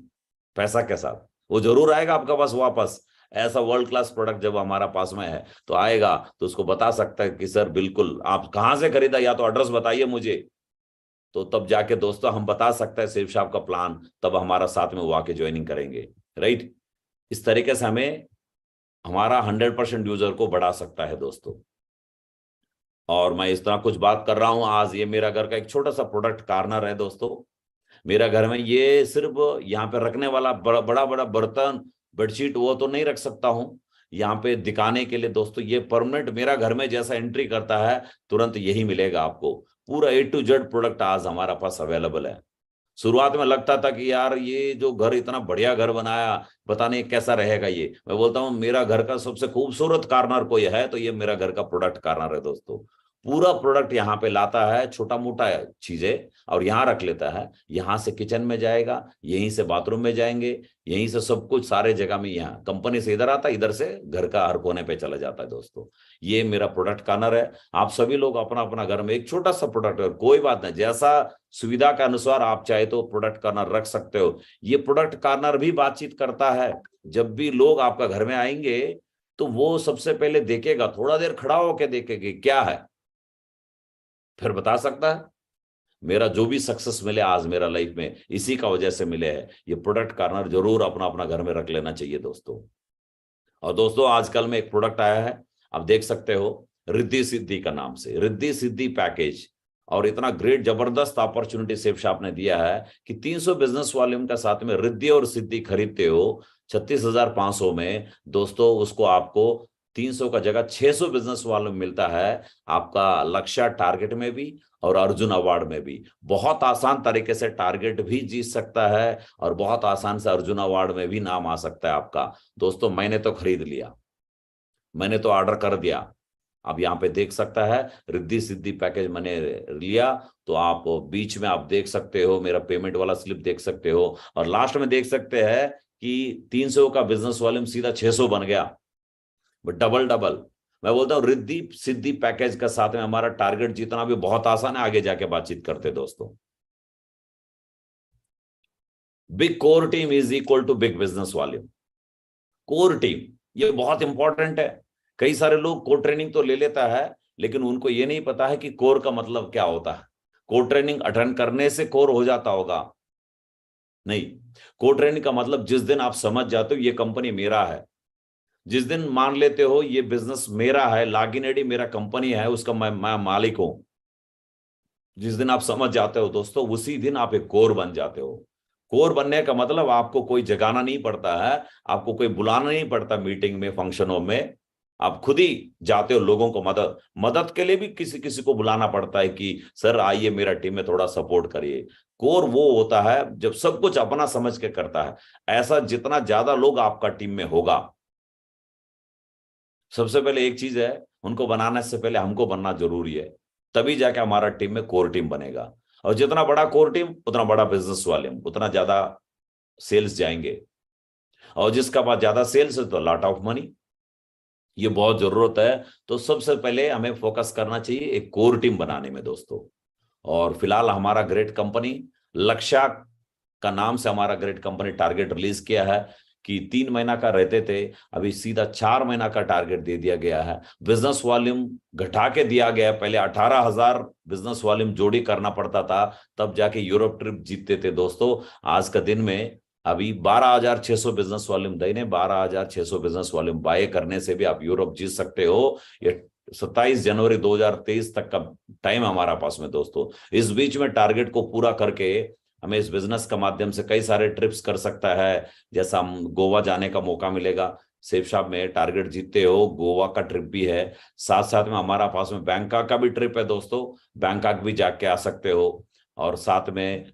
पैसा के साथ वो जरूर आएगा आपका पास वापस। ऐसा वर्ल्ड क्लास प्रोडक्ट जब हमारा पास में है तो आएगा, तो उसको बता सकता है कि सर बिल्कुल आप कहां से खरीदा, या तो एड्रेस बताइए मुझे, तो तब जाके दोस्तों हम बता सकते हैं सेफ शॉप का प्लान, तब हमारा साथ में वो आके ज्वाइनिंग करेंगे, राइट। इस तरीके से हमें हमारा 100% यूजर को बढ़ा सकता है दोस्तों। और मैं इस तरह कुछ बात कर रहा हूं, आज ये मेरा घर का एक छोटा सा प्रोडक्ट कॉर्नर है दोस्तों। मेरा घर में ये सिर्फ यहाँ पे रखने वाला बड़ा बड़ा बर्तन, बेडशीट वो तो नहीं रख सकता हूँ यहाँ पे दिखाने के लिए दोस्तों। ये परमानेंट मेरा घर में जैसा एंट्री करता है तुरंत यही मिलेगा आपको। पूरा A to Z प्रोडक्ट आज हमारा पास अवेलेबल है। शुरुआत में लगता था कि यार ये जो घर, इतना बढ़िया घर बनाया, पता नहीं कैसा रहेगा ये। मैं बोलता हूँ मेरा घर का सबसे खूबसूरत कॉर्नर कोई है तो ये मेरा घर का प्रोडक्ट कॉर्नर है दोस्तों। पूरा प्रोडक्ट यहाँ पे लाता है, छोटा मोटा चीजें, और यहाँ रख लेता है। यहाँ से किचन में जाएगा, यहीं से बाथरूम में जाएंगे, यहीं से सब कुछ सारे जगह में, यहाँ कंपनी से इधर आता है, इधर से घर का हर कोने पे चला जाता है दोस्तों। ये मेरा प्रोडक्ट कॉर्नर है। आप सभी लोग अपना अपना घर में एक छोटा सा प्रोडक्ट, कोई बात नहीं, जैसा सुविधा के अनुसार आप चाहे तो प्रोडक्ट कॉर्नर रख सकते हो। ये प्रोडक्ट कॉर्नर भी बातचीत करता है। जब भी लोग आपका घर में आएंगे तो वो सबसे पहले देखेगा, थोड़ा देर खड़ा होकर देखेगा क्या है, फिर बता सकता है। मेरा जो भी सक्सेस मिले आज मेरा लाइफ में, इसी का वजह से मिले है। ये प्रोडक्ट कार्नर जरूर अपना अपना घर में रख लेना चाहिए दोस्तों। और दोस्तों आजकल में एक प्रोडक्ट आया है, आप देख सकते हो, रिद्धि सिद्धि का नाम से, रिद्धि सिद्धि पैकेज। और इतना ग्रेट जबरदस्त अपॉर्चुनिटी सेफशाप ने दिया है कि 300 बिजनेस वॉल्यूम का साथ में रिद्धि और सिद्धि खरीदते हो 36,500 में दोस्तों, उसको आपको 300 का जगह 600 बिजनेस वॉल्यूम मिलता है, आपका लक्ष्य टारगेट में भी और अर्जुन अवार्ड में भी। बहुत आसान तरीके से टारगेट भी जीत सकता है और बहुत आसान से अर्जुन अवार्ड में भी नाम आ सकता है आपका। दोस्तों मैंने तो खरीद लिया, मैंने तो ऑर्डर कर दिया। अब यहाँ पे देख सकता है रिद्धि सिद्धि पैकेज मैंने लिया, तो आप बीच में आप देख सकते हो मेरा पेमेंट वाला स्लिप देख सकते हो, और लास्ट में देख सकते हैं कि 300 का बिजनेस वॉल्यूम सीधा 600 बन गया, डबल डबल। मैं बोलता हूँ रिद्धि सिद्धि पैकेज का साथ में हमारा टारगेट जीतना भी बहुत आसान है, आगे जाके बातचीत करते दोस्तों। Big core team is equal to big business volume. Core team ये बहुत इंपॉर्टेंट है। कई सारे लोग कोर ट्रेनिंग तो ले लेता है, लेकिन उनको ये नहीं पता है कि कोर का मतलब क्या होता है। कोर ट्रेनिंग अटेंड करने से कोर हो जाता होगा? नहीं। कोर ट्रेनिंग का मतलब जिस दिन आप समझ जाते हो ये कंपनी मेरा है, जिस दिन मान लेते हो ये बिजनेस मेरा है, लागिनेडी मेरा कंपनी है, उसका मैं मालिक हूं, जिस दिन आप समझ जाते हो दोस्तों, उसी दिन आप एक कोर बन जाते हो। कोर बनने का मतलब आपको कोई जगाना नहीं पड़ता है, आपको कोई बुलाना नहीं पड़ता मीटिंग में, फंक्शनों में, आप खुद ही जाते हो लोगों को मदद मदद के लिए भी किसी किसी को बुलाना पड़ता है कि सर आइए मेरा टीम में थोड़ा सपोर्ट करिए। कोर वो होता है जब सब कुछ अपना समझ के करता है। ऐसा जितना ज्यादा लोग आपका टीम में होगा, सबसे पहले एक चीज है, उनको बनाने से पहले हमको बनना जरूरी है, तभी जाके हमारा टीम में कोर टीम बनेगा। और जितना बड़ा कोर टीम उतना बड़ा बिजनेस वॉल्यूम, उतना ज्यादा सेल्स जाएंगे, और जिसका पास ज्यादा सेल्स है तो लॉट ऑफ मनी। ये बहुत जरूरत है। तो सबसे पहले हमें फोकस करना चाहिए एक कोर टीम बनाने में दोस्तों। और फिलहाल हमारा ग्रेट कंपनी लक्ष्य का नाम से हमारा ग्रेट कंपनी टारगेट रिलीज किया है कि 3 महीना का रहते थे, अभी सीधा 4 महीना का टारगेट दे दिया गया है। बिजनेस वॉल्यूम घटा के दिया गया है, पहले 18,000 बिजनेस वॉल्यूम जोड़ी करना पड़ता था, तब जाके यूरोप ट्रिप जीतते थे दोस्तों। आज का दिन में अभी 12,600 बिजनेस वॉल्यूम देने, 12,600 बिजनेस वॉल्यूम बाय करने से भी आप यूरोप जीत सकते हो। ये 27 जनवरी 2023 तक का टाइम हमारा पास में दोस्तों। इस बीच में टारगेट को पूरा करके हमें इस बिजनेस का माध्यम से कई सारे ट्रिप्स कर सकता है। जैसा हम गोवा जाने का मौका मिलेगा, सेफशाप में टारगेट जीतते हो गोवा का ट्रिप भी है, साथ साथ में हमारा पास में बैंकॉक का भी ट्रिप है दोस्तों, बैंकॉक भी जाके आ सकते हो। और साथ में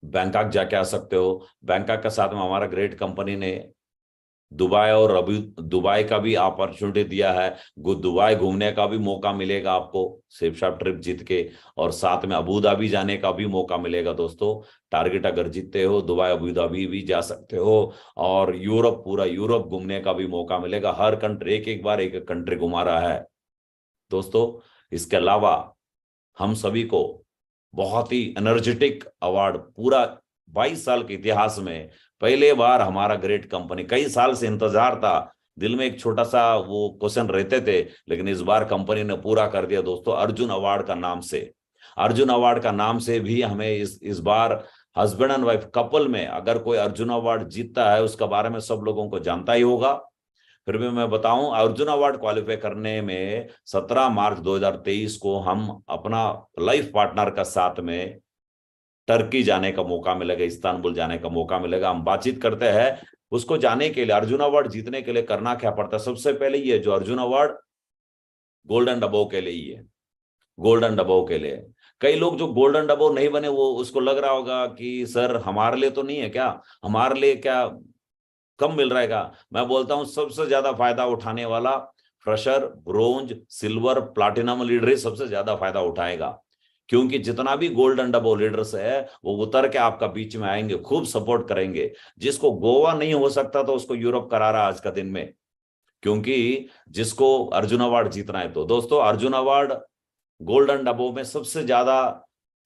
बैंकॉक जाके आ सकते हो, बैंकॉक का साथ में हमारा ग्रेट कंपनी ने दुबई और अभी दुबई का भी अपॉर्चुनिटी दिया है, दुबई घूमने का भी मौका मिलेगा आपको सेफशाप ट्रिप जीत के, और साथ में अबू धाबी जाने का भी मौका मिलेगा दोस्तों। टारगेट अगर जीतते हो दुबई अबू धाबी भी जा सकते हो, और यूरोप, पूरा यूरोप घूमने का भी मौका मिलेगा। हर कंट्री एक एक बार एक एक कंट्री घुमा रहा है दोस्तों। इसके अलावा हम सभी को बहुत ही एनर्जेटिक अवार्ड, पूरा 22 साल के इतिहास में पहले बार हमारा ग्रेट कंपनी, कई साल से इंतजार था, दिल में एक छोटा सा वो क्वेश्चन रहते थे, लेकिन इस बार कंपनी ने पूरा कर दिया दोस्तों, अर्जुन अवार्ड का नाम से। अर्जुन अवार्ड का नाम से भी हमें इस बार हस्बैंड एंड वाइफ कपल में अगर कोई अर्जुन अवार्ड जीतता है, उसके बारे में सब लोगों को जानता ही होगा। फिर भी मैं बताऊं, अर्जुन अवार्ड क्वालिफाई करने में 17 मार्च 2023 को हम अपना लाइफ पार्टनर का साथ में टर्की जाने का मौका मिलेगा, इस्तांबुल जाने का मौका मिलेगा। हम बातचीत करते हैं उसको जाने के लिए, अर्जुन अवार्ड जीतने के लिए करना क्या पड़ता है। सबसे पहले ये जो अर्जुन अवार्ड गोल्डन डबो के लिए ही है, गोल्डन डबो के लिए। कई लोग जो गोल्डन डबो नहीं बने, वो उसको लग रहा होगा कि सर हमारे लिए तो नहीं है क्या, हमारे लिए क्या कम मिल रहेगा। मैं बोलता हूं सबसे ज्यादा फायदा उठाने वाला fresher, bronze, silver, platinum leader ही सबसे ज्यादा फायदा उठाएगा, क्योंकि जितना भी गोल्डन डबो लीडर्स है वो उतर के आपका बीच में आएंगे, खूब सपोर्ट करेंगे। जिसको गोवा नहीं हो सकता तो उसको यूरोप करा रहा आज का दिन में, क्योंकि जिसको अर्जुन अवार्ड जीतना है। तो दोस्तों अर्जुन अवार्ड गोल्डन डबो में सबसे ज्यादा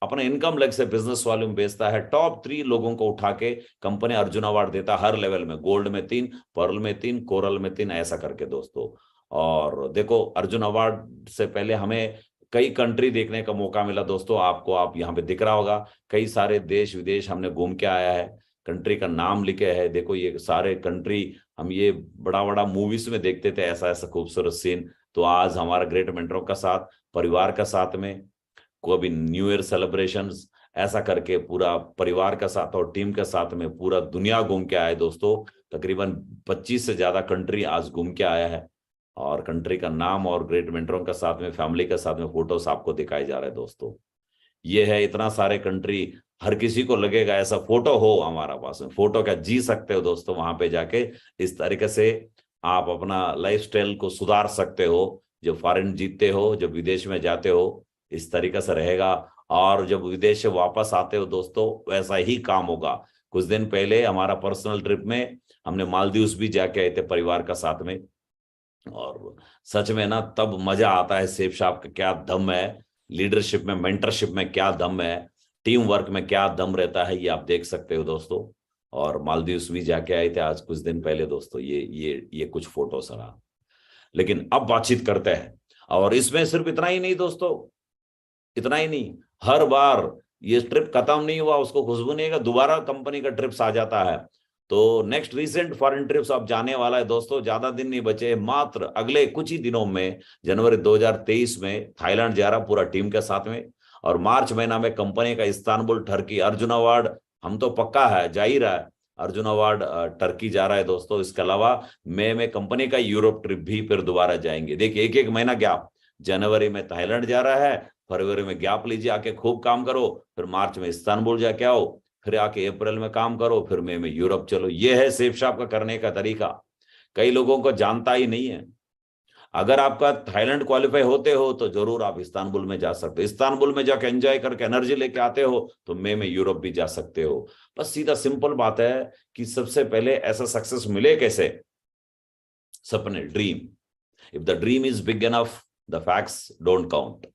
अपने इनकम लेग से बिजनेस वॉल्यूम बेचता है, टॉप 3 लोगों को उठा के कंपनी अर्जुन अवार्ड देता है हर लेवल में, गोल्ड में 3, पर्ल में 3, कोरल में 3, ऐसा करके दोस्तों। और देखो अर्जुन अवार्ड से पहले हमें कई कंट्री देखने का मौका मिला दोस्तों, आपको आप यहाँ पे दिख रहा होगा, कई सारे देश विदेश हमने घूम के आया है, कंट्री का नाम लिखे है, देखो ये सारे कंट्री हम ये बड़ा बड़ा मूवीज में देखते थे ऐसा ऐसा खूबसूरत सीन। तो आज हमारा ग्रेट मेंटरों का साथ, परिवार का साथ में, को अभी न्यू ईयर सेलिब्रेशंस ऐसा करके पूरा परिवार का साथ और टीम के साथ में पूरा दुनिया घूम के आए दोस्तों। तकरीबन 25 से ज्यादा कंट्री आज घूम के आया है, और कंट्री का नाम और ग्रेट मेंटरों के साथ में, फैमिली के साथ में फोटोस आपको दिखाए जा रहे हैं दोस्तों। ये है इतना सारे कंट्री, हर किसी को लगेगा ऐसा फोटो हो हमारा पास में, फोटो क्या जी सकते हो दोस्तों वहां पे जाके। इस तरीके से आप अपना लाइफस्टाइल को सुधार सकते हो, जब फॉरेन जीतते हो, जब विदेश में जाते हो, इस तरीके से रहेगा। और जब विदेश से वापस आते हो दोस्तों वैसा ही काम होगा। कुछ दिन पहले हमारा पर्सनल ट्रिप में हमने मालदीव्स भी जाके आए थे परिवार का साथ में, और सच में ना तब मजा आता है। सेफ साहब का क्या दम है, लीडरशिप में, मेंटरशिप में क्या दम है, टीम वर्क में क्या दम रहता है, ये आप देख सकते हो दोस्तों। और मालदीव्स भी जाके आए थे आज कुछ दिन पहले दोस्तों। ये कुछ फोटो रहा। लेकिन अब बातचीत करते हैं, और इसमें सिर्फ इतना ही नहीं दोस्तों, इतना ही नहीं, हर बार ये ट्रिप खत्म नहीं हुआ उसको खुशबू नहीं है, दोबारा कंपनी का ट्रिप्स आ जाता है। तो नेक्स्ट रिसेंट फॉरेन ट्रिप्स अब जाने वाला है दोस्तों, ज्यादा दिन नहीं बचे, मात्र अगले कुछ ही दिनों में जनवरी 2023 में थाईलैंड जा रहा पूरा टीम के साथ में, और मार्च महीना में कंपनी का इस्तांबुल टर्की अर्जुन अवार्ड हम तो पक्का है, जा ही रहा है, अर्जुन अवार्ड टर्की जा रहा है दोस्तों। इसके अलावा मई में कंपनी का यूरोप ट्रिप भी फिर दोबारा जाएंगे। देखिए एक एक महीना गैप, जनवरी में थाईलैंड जा रहा है, फरवरी में गैप लीजिए, आके खूब काम करो, फिर मार्च में इस्तांबुल जाके आओ, फिर आके अप्रैल में काम करो, फिर मई में यूरोप चलो। ये है सेफ शॉप का करने का तरीका, कई लोगों को जानता ही नहीं है। अगर आपका थाईलैंड क्वालिफाई होते हो तो जरूर आप इस्तांबुल में जा सकते हो, इस्तांबुल में जाके एंजॉय करके एनर्जी लेके आते हो तो मई में यूरोप भी जा सकते हो। बस सीधा सिंपल बात है कि सबसे पहले ऐसा सक्सेस मिले कैसे, सपने, dream. If the dream is big enough the facts don't count.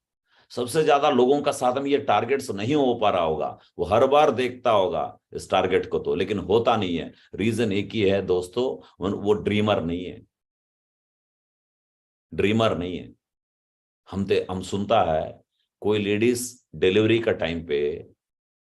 सबसे ज्यादा लोगों का साथ में ये टारगेट्स नहीं हो पा रहा होगा, वो हर बार देखता होगा इस टारगेट को तो, लेकिन होता नहीं है। रीजन एक ही है दोस्तों, वो ड्रीमर नहीं है, ड्रीमर नहीं है। हम सुनता है कोई लेडीज डिलीवरी का टाइम पे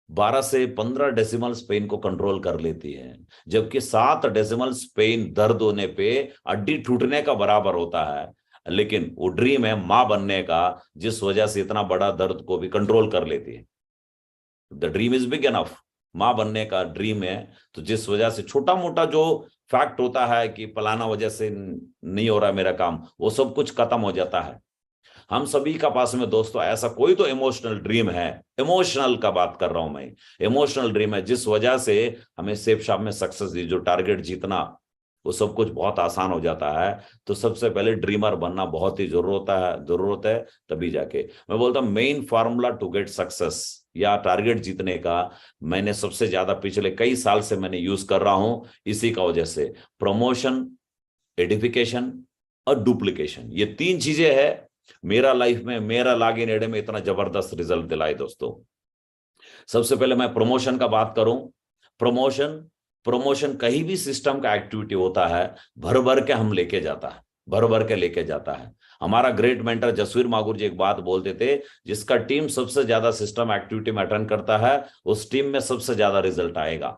12 से 15 डेसिमल पेन को कंट्रोल कर लेती है, जबकि 7 डेसिमल पेन दर्द होने पे हड्डी टूटने का बराबर होता है। लेकिन वो ड्रीम है मां बनने का, जिस वजह से इतना बड़ा दर्द को भी कंट्रोल कर लेती है। The dream is big enough, मां बनने का ड्रीम है, तो जिस वजह से छोटा मोटा जो फैक्ट होता है कि फलाना वजह से नहीं हो रहा मेरा काम, वो सब कुछ खत्म हो जाता है। हम सभी का पास में दोस्तों ऐसा कोई तो इमोशनल ड्रीम है, इमोशनल का बात कर रहा हूं मैं, इमोशनल ड्रीम है जिस वजह से हमें सेफ शॉप में सक्सेस दी, जो टारगेट जीतना वो सब कुछ बहुत आसान हो जाता है। तो सबसे पहले ड्रीमर बनना बहुत ही जरूरत है, तभी जाके मैं बोलता हूं main formula to get success या टारगेट जीतने का, मैंने सबसे ज्यादा पिछले कई साल से मैंने यूज कर रहा हूं इसी का वजह से, प्रमोशन, एडिफिकेशन और डुप्लीकेशन। ये 3 चीजें है मेरा लाइफ में, मेरा लॉगिन एडे में इतना जबरदस्त रिजल्ट दिलाए दोस्तों। सबसे पहले मैं प्रमोशन का बात करूं, प्रमोशन कहीं भी सिस्टम का एक्टिविटी होता है भर भर के हम लेके जाता है, भर भर के लेके जाता है। हमारा ग्रेट मेंटर जसवीर मागुर जी एक बात बोलते थे, जिसका टीम सबसे ज्यादा सिस्टम एक्टिविटी में अटेंड करता है उस टीम में सबसे ज्यादा रिजल्ट आएगा,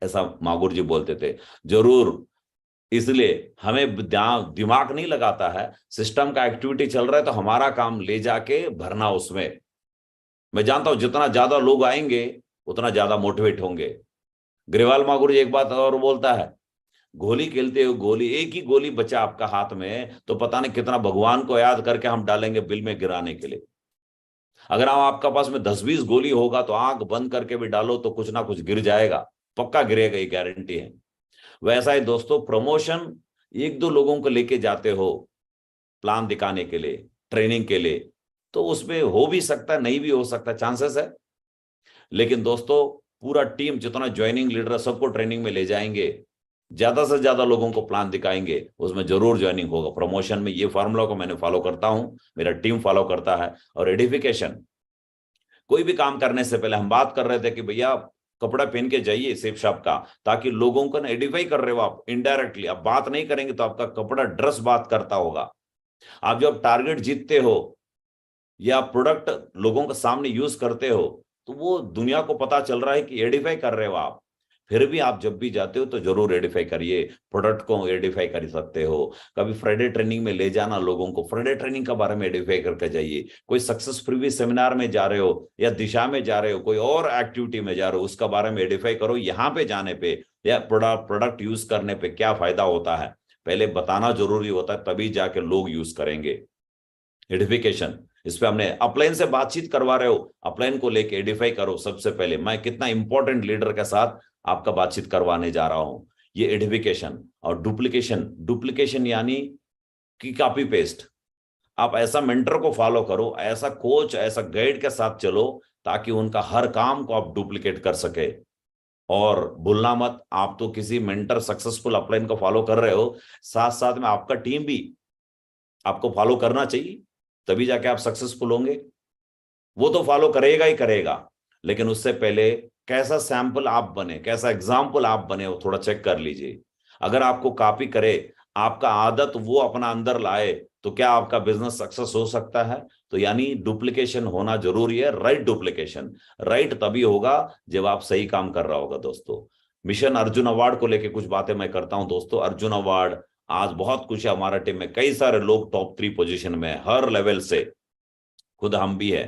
ऐसा मागुर जी बोलते थे। जरूर, इसलिए हमें दिमाग नहीं लगाता है, सिस्टम का एक्टिविटी चल रहा है तो हमारा काम ले जाके भरना उसमें। मैं जानता हूं जितना ज्यादा लोग आएंगे उतना ज्यादा मोटिवेट होंगे। ग्रेवाल मागुर जी एक बात और बोलता है, गोली खेलते हो, गोली एक ही गोली बचा आपका हाथ में तो पता नहीं कितना भगवान को याद करके हम डालेंगे बिल में गिराने के लिए। अगर आपका पास में 10-20 गोली होगा तो आंख बंद करके भी डालो तो कुछ ना कुछ गिर जाएगा, पक्का गिरेगा, ये गारंटी है। वैसा ही दोस्तों प्रमोशन 1-2 लोगों को लेके जाते हो प्लान दिखाने के लिए, ट्रेनिंग के लिए, तो उसमें हो भी सकता है, नहीं भी हो सकता, चांसेस है। लेकिन दोस्तों पूरा टीम जितना ज्वाइनिंग लीडर सबको ट्रेनिंग में ले जाएंगे, ज्यादा से ज्यादा लोगों को प्लान दिखाएंगे, उसमें जरूर ज्वाइनिंग होगा। प्रमोशन में ये फार्मूला को मैंने फॉलो करता हूं, मेरा टीम फॉलो करता है। और एडिफिकेशन, कोई भी काम करने से पहले हम बात कर रहे थे कि भैया कपड़ा पहन के जाइए सेफ शॉप का, ताकि लोगों को ना एडिफाई कर रहे हो आप इनडायरेक्टली। आप बात नहीं करेंगे तो आपका कपड़ा ड्रेस बात करता होगा। आप जब टारगेट जीतते हो या प्रोडक्ट लोगों के सामने यूज करते हो तो वो दुनिया को पता चल रहा है कि एडिफाई कर रहे हो आप। फिर भी आप जब भी जाते हो तो जरूर एडिफाई करिए, प्रोडक्ट को एडिफाई कर सकते हो। कभी फ्राइडे ट्रेनिंग में ले जाना लोगों को, फ्राइडे ट्रेनिंग के बारे में एडिफाई करके जाइए। कोई सक्सेस प्रीवियस सेमिनार में जा रहे हो या दिशा में जा रहे हो, कोई और एक्टिविटी में जा रहे हो, उसका बारे में एडिफाई करो। यहाँ पे जाने पे या प्रोडक्ट यूज करने पे क्या फायदा होता है पहले बताना जरूरी होता है, तभी जाके लोग यूज करेंगे। एडिफिकेशन, इस पे हमने अपलाइन से बातचीत करवा रहे हो, अपलाइन को लेके एडिफाई करो। सबसे पहले मैं कितना इंपॉर्टेंट लीडर के साथ आपका बातचीत करवाने जा रहा हूं, ये एडिफिकेशन। और डुप्लीकेशन, डुप्लीकेशन यानी कि कॉपी पेस्ट। आप ऐसा मेंटर को फॉलो करो, ऐसा कोच, ऐसा गाइड के साथ चलो ताकि उनका हर काम को आप डुप्लीकेट कर सके। और भूलना मत, आप तो किसी मेंटर सक्सेसफुल अपलाइन को फॉलो कर रहे हो, साथ साथ में आपका टीम भी आपको फॉलो करना चाहिए, तभी जाके आप सक्सेसफुल होंगे। वो तो फॉलो करेगा ही करेगा, लेकिन उससे पहले कैसा सैंपल आप बने, कैसा एग्जाम्पल आप बने, वो थोड़ा चेक कर लीजिए। अगर आपको कॉपी करे, आपका आदत वो अपना अंदर लाए, तो क्या आपका बिजनेस सक्सेस हो सकता है? तो यानी डुप्लीकेशन होना जरूरी है, राइट डुप्लीकेशन। राइट तभी होगा जब आप सही काम कर रहा होगा। दोस्तों, मिशन अर्जुन अवार्ड को लेकर कुछ बातें मैं करता हूं। दोस्तों, अर्जुन अवार्ड आज बहुत कुछ है, हमारा टीम में कई सारे लोग टॉप 3 पोजीशन में, हर लेवल से, खुद हम भी है।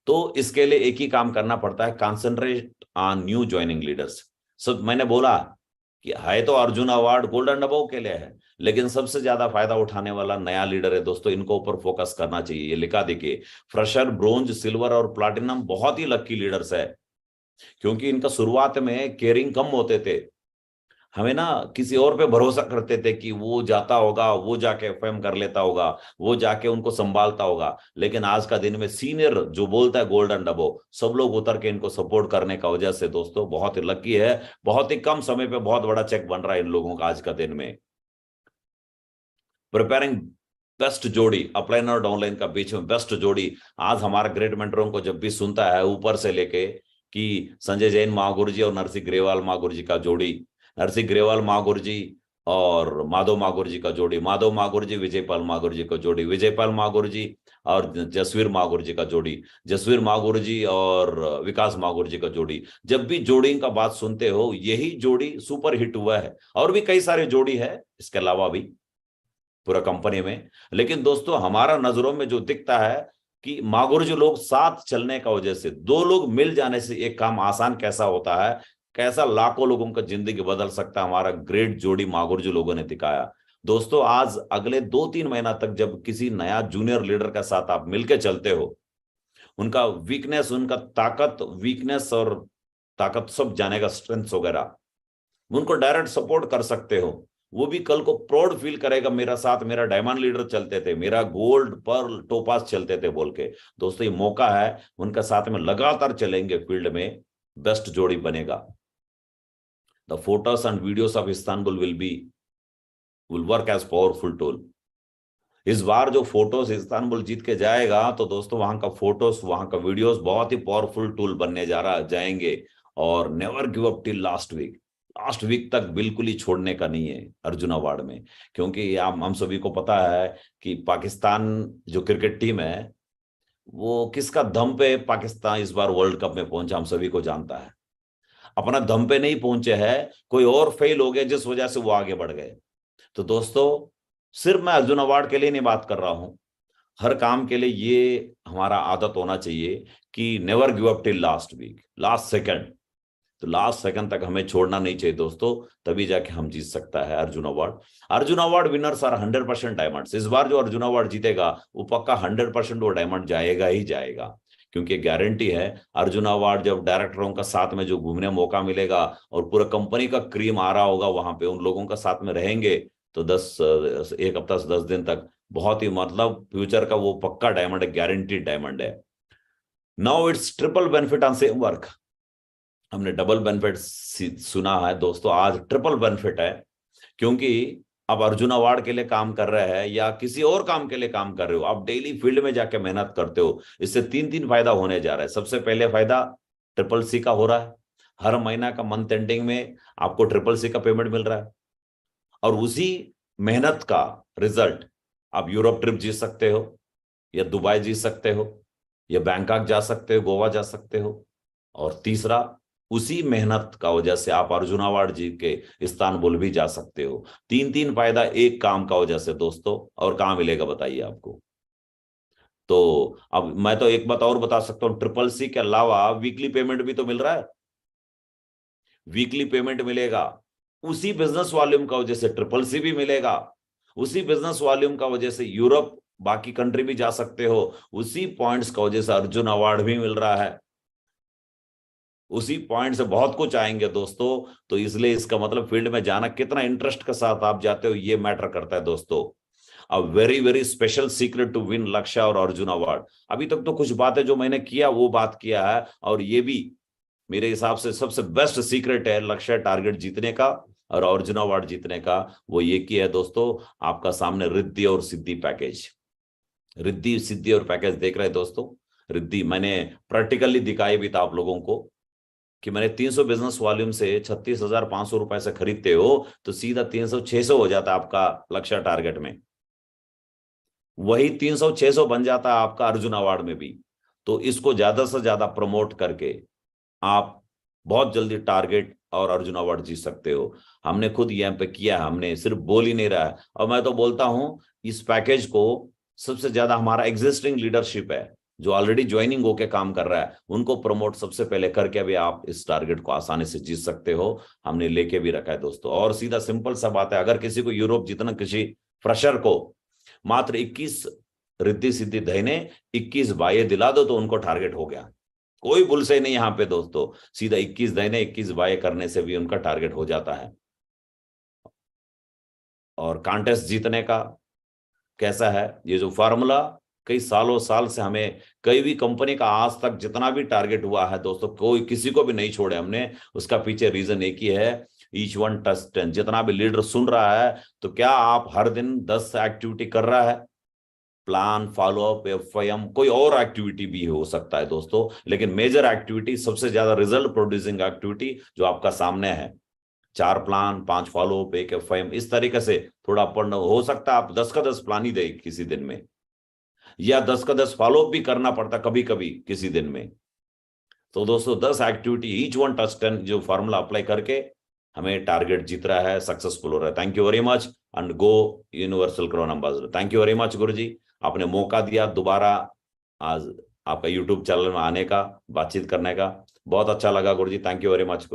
तो इसके लिए एक ही काम करना पड़ता है, concentrate on new joining leaders. सब मैंने बोला कि है तो अर्जुन अवार्ड गोल्डन डबो के लिए है, लेकिन सबसे ज्यादा फायदा उठाने वाला नया लीडर है। दोस्तों, इनको ऊपर फोकस करना चाहिए। ये लिखा देखिए, फ्रेशर, ब्रोंज, सिल्वर और प्लैटिनम बहुत ही लकी लीडर्स है, क्योंकि इनका शुरुआत में केयरिंग कम होते थे। हमें ना किसी और पे भरोसा करते थे कि वो जाता होगा, वो जाके एफएम कर लेता होगा, वो जाके उनको संभालता होगा। लेकिन आज का दिन में सीनियर जो बोलता है गोल्डन डबो, सब लोग उतर के इनको सपोर्ट करने का वजह से दोस्तों बहुत ही लकी है। बहुत ही कम समय पे बहुत बड़ा चेक बन रहा है इन लोगों का आज का दिन में। प्रिपेयरिंग बेस्ट जोड़ी, अपलाइन और डाउनलाइन का बीच में बेस्ट जोड़ी। आज हमारा ग्रेट मेंटरों को जब भी सुनता है ऊपर से लेके कि संजय जैन महागुरु जी और नरसिंह ग्रेवाल महागुरु जी का जोड़ी, नरसिंह ग्रेवाल महागुरु जी और माधव महागुरु जी का जोड़ी, माधव महागुरु जी विजयपाल महागुरु जी का जोड़ी, विजयपाल महागुरु जी और जसवीर महागुरु जी का जोड़ी, जसवीर महागुरु जी और विकास महागुरु जी का जोड़ी। जब भी जोड़ी का बात सुनते हो, यही जोड़ी सुपर हिट हुआ है। और भी कई सारे जोड़ी है इसके अलावा भी पूरा कंपनी में। लेकिन दोस्तों, हमारा नजरों में जो दिखता है कि मागुर जो लोग साथ चलने का वजह से, दो लोग मिल जाने से एक काम आसान कैसा होता है, कैसा लाखों लोगों का जिंदगी बदल सकता है, हमारा ग्रेट जोड़ी मागुर जो लोगों ने दिखाया। दोस्तों, आज अगले 2-3 महीना तक जब किसी नया जूनियर लीडर के साथ आप मिलकर चलते हो, उनका वीकनेस, उनका ताकत, वीकनेस और ताकत सब जानेगा, स्ट्रेंथ वगैरह, उनको डायरेक्ट सपोर्ट कर सकते हो। वो भी कल को प्राउड फील करेगा, मेरा साथ मेरा डायमंड लीडर चलते थे, मेरा गोल्ड पर्ल टोपास चलते थे बोल के। दोस्तों, ये मौका है, उनका साथ में लगातार चलेंगे, फील्ड में बेस्ट जोड़ी बनेगा। The photos and videos of Istanbul will work as powerful tool. इस बार जो फोटोस इस्तांबुल जीत के जाएगा, तो दोस्तों वहां का फोटोस, वहां का वीडियोस बहुत ही पावरफुल टूल बनने जाएंगे। और never give up till last week तक बिल्कुल ही छोड़ने का नहीं है अर्जुन अवार्ड में। क्योंकि हम सभी को पता है कि पाकिस्तान जो क्रिकेट टीम है, वो किसका दम पे पाकिस्तान इस बार वर्ल्ड कप में पहुंचा, हम सभी को जानता है। अपना दम पे नहीं पहुंचे हैं, कोई और फेल हो गया जिस वजह से वो आगे बढ़ गए। तो दोस्तों, सिर्फ मैं अर्जुन अवार्ड के लिए नहीं बात कर रहा हूं, हर काम के लिए ये हमारा आदत होना चाहिए कि never give up till last second. तो लास्ट सेकंड तक हमें छोड़ना नहीं चाहिए दोस्तों, तभी जाके हम जीत सकता है Arjun award. Arjun award winners are 100% diamonds. इस बार जो अर्जुन अवार्ड जीतेगा वो पक्का 100% वो डायमंड जाएगा ही जाएगा, क्योंकि गारंटी है। अर्जुन अवार्ड जब डायरेक्टरों का साथ में जो घूमने मौका मिलेगा और पूरा कंपनी का क्रीम आ रहा होगा वहां पे, उन लोगों का साथ में रहेंगे, तो 1 हफ्ता से 10 दिन तक बहुत ही, मतलब फ्यूचर का वो पक्का डायमंड है, गारंटीड डायमंड है। Now it's triple benefit on same work. हमने डबल बेनिफिट सुना है दोस्तों, आज ट्रिपल बेनिफिट है, क्योंकि आप अर्जुन अवार्ड के लिए काम कर रहे हैं या किसी और काम के लिए काम कर रहे हो, आप डेली फील्ड में जाके मेहनत करते हो, इससे तीन तीन फायदा होने जा रहा है। सबसे पहले फायदा ट्रिपल सी का हो रहा है, हर महीना का मंथ एंडिंग में आपको ट्रिपल सी का पेमेंट मिल रहा है, और उसी मेहनत का रिजल्ट आप यूरोप ट्रिप जीत सकते हो, या दुबई जीत सकते हो, या बैंकॉक जा सकते हो, गोवा जा सकते हो। और तीसरा, उसी मेहनत का वजह से आप अर्जुन अवार्ड जीत के इस्तांबुल भी जा सकते हो। तीन तीन फायदा एक काम का वजह से दोस्तों, और कहाँ मिलेगा बताइए आपको। तो अब मैं तो एक बात और बता सकता हूँ, ट्रिपल सी के अलावा वीकली पेमेंट भी तो मिल रहा है। वीकली पेमेंट मिलेगा, उसी बिजनेस वॉल्यूम का वजह से ट्रिपल सी भी मिलेगा, उसी बिजनेस वॉल्यूम का वजह से यूरोप बाकी कंट्री भी जा सकते हो, उसी पॉइंट्स का वजह से अर्जुन अवार्ड भी मिल रहा है, उसी पॉइंट से बहुत कुछ आएंगे दोस्तों। तो इसलिए इसका मतलब फील्ड में जाना कितना इंटरेस्ट के साथ आप जाते हो ये मैटर करता है दोस्तों। A very very special secret to win Lakshya और अर्जुन अवार्ड। अभी तक तो कुछ बातें जो मैंने किया वो बात किया है, और ये भी मेरे हिसाब से सबसे बेस्ट सीक्रेट है लक्ष्य टारगेट जीतने का और अर्जुन अवार्ड जीतने का, वो ये किया है दोस्तों, आपका सामने रिद्धि और सिद्धि पैकेज। रिद्धि सिद्धि और पैकेज देख रहे हैं दोस्तों। रिद्धि मैंने प्रैक्टिकली दिखाई भी था आप लोगों को कि मैंने 300 बिजनेस वॉल्यूम से 36,500 रुपए से खरीदते हो तो सीधा 300-600 हो जाता है आपका लक्ष्य टारगेट में, वही 300-600 बन जाता है आपका अर्जुन अवार्ड में भी। तो इसको ज्यादा से ज्यादा प्रमोट करके आप बहुत जल्दी टारगेट और अर्जुन अवार्ड जीत सकते हो। हमने खुद यहाँ पे किया है, हमने सिर्फ बोल ही नहीं रहा है। और मैं तो बोलता हूं इस पैकेज को सबसे ज्यादा हमारा एग्जिस्टिंग लीडरशिप है जो ऑलरेडी ज्वाइनिंग होके काम कर रहा है, उनको प्रमोट सबसे पहले करके भी आप इस टारगेट को आसानी से जीत सकते हो। हमने लेके भी रखा है दोस्तों। और सीधा सिंपल सा बात है, अगर किसी को यूरोप जितना, किसी फ्रेशर को मात्र 21 रिद्धि सिद्धि दहीने 21 बाये दिला दो तो उनको टारगेट हो गया। कोई भूल से नहीं यहाँ पे दोस्तों, सीधा 21 दहीने 21 बाये करने से भी उनका टारगेट हो जाता है। और कॉन्टेस्ट जीतने का कैसा है ये जो फॉर्मूला, कई सालों साल से हमें कई भी कंपनी का आज तक जितना भी टारगेट हुआ है दोस्तों, कोई किसी को भी नहीं छोड़े हमने। उसका पीछे रीजन एक ही है, ईच वन टच 10। जितना भी लीडर सुन रहा है तो क्या आप हर दिन 10 एक्टिविटी कर रहा है, प्लान, फॉलोअप, एफआईएम, कोई और एक्टिविटी भी हो सकता है दोस्तों, लेकिन मेजर एक्टिविटी, सबसे ज्यादा रिजल्ट प्रोड्यूसिंग एक्टिविटी जो आपका सामने है, 4 प्लान, 5 फॉलोअप, 1 एफआईएम, इस तरीके से थोड़ा पढ़ना हो सकता है। आप 10 का 10 प्लान ही दे किसी दिन में, या 10 का 10 फॉलोअप भी करना पड़ता कभी कभी किसी दिन में। तो दोस्तों 10 एक्टिविटी ईच वन टच 10 जो फॉर्मूला अप्लाई करके हमें टारगेट जीत रहा है, सक्सेसफुल हो रहा है। Thank you very much and go universal crown ambassador. Thank you very much guru जी, आपने मौका दिया दोबारा आज आपका यूट्यूब चैनल में आने का, बातचीत करने का, बहुत अच्छा लगा guru ji. Thank you very much.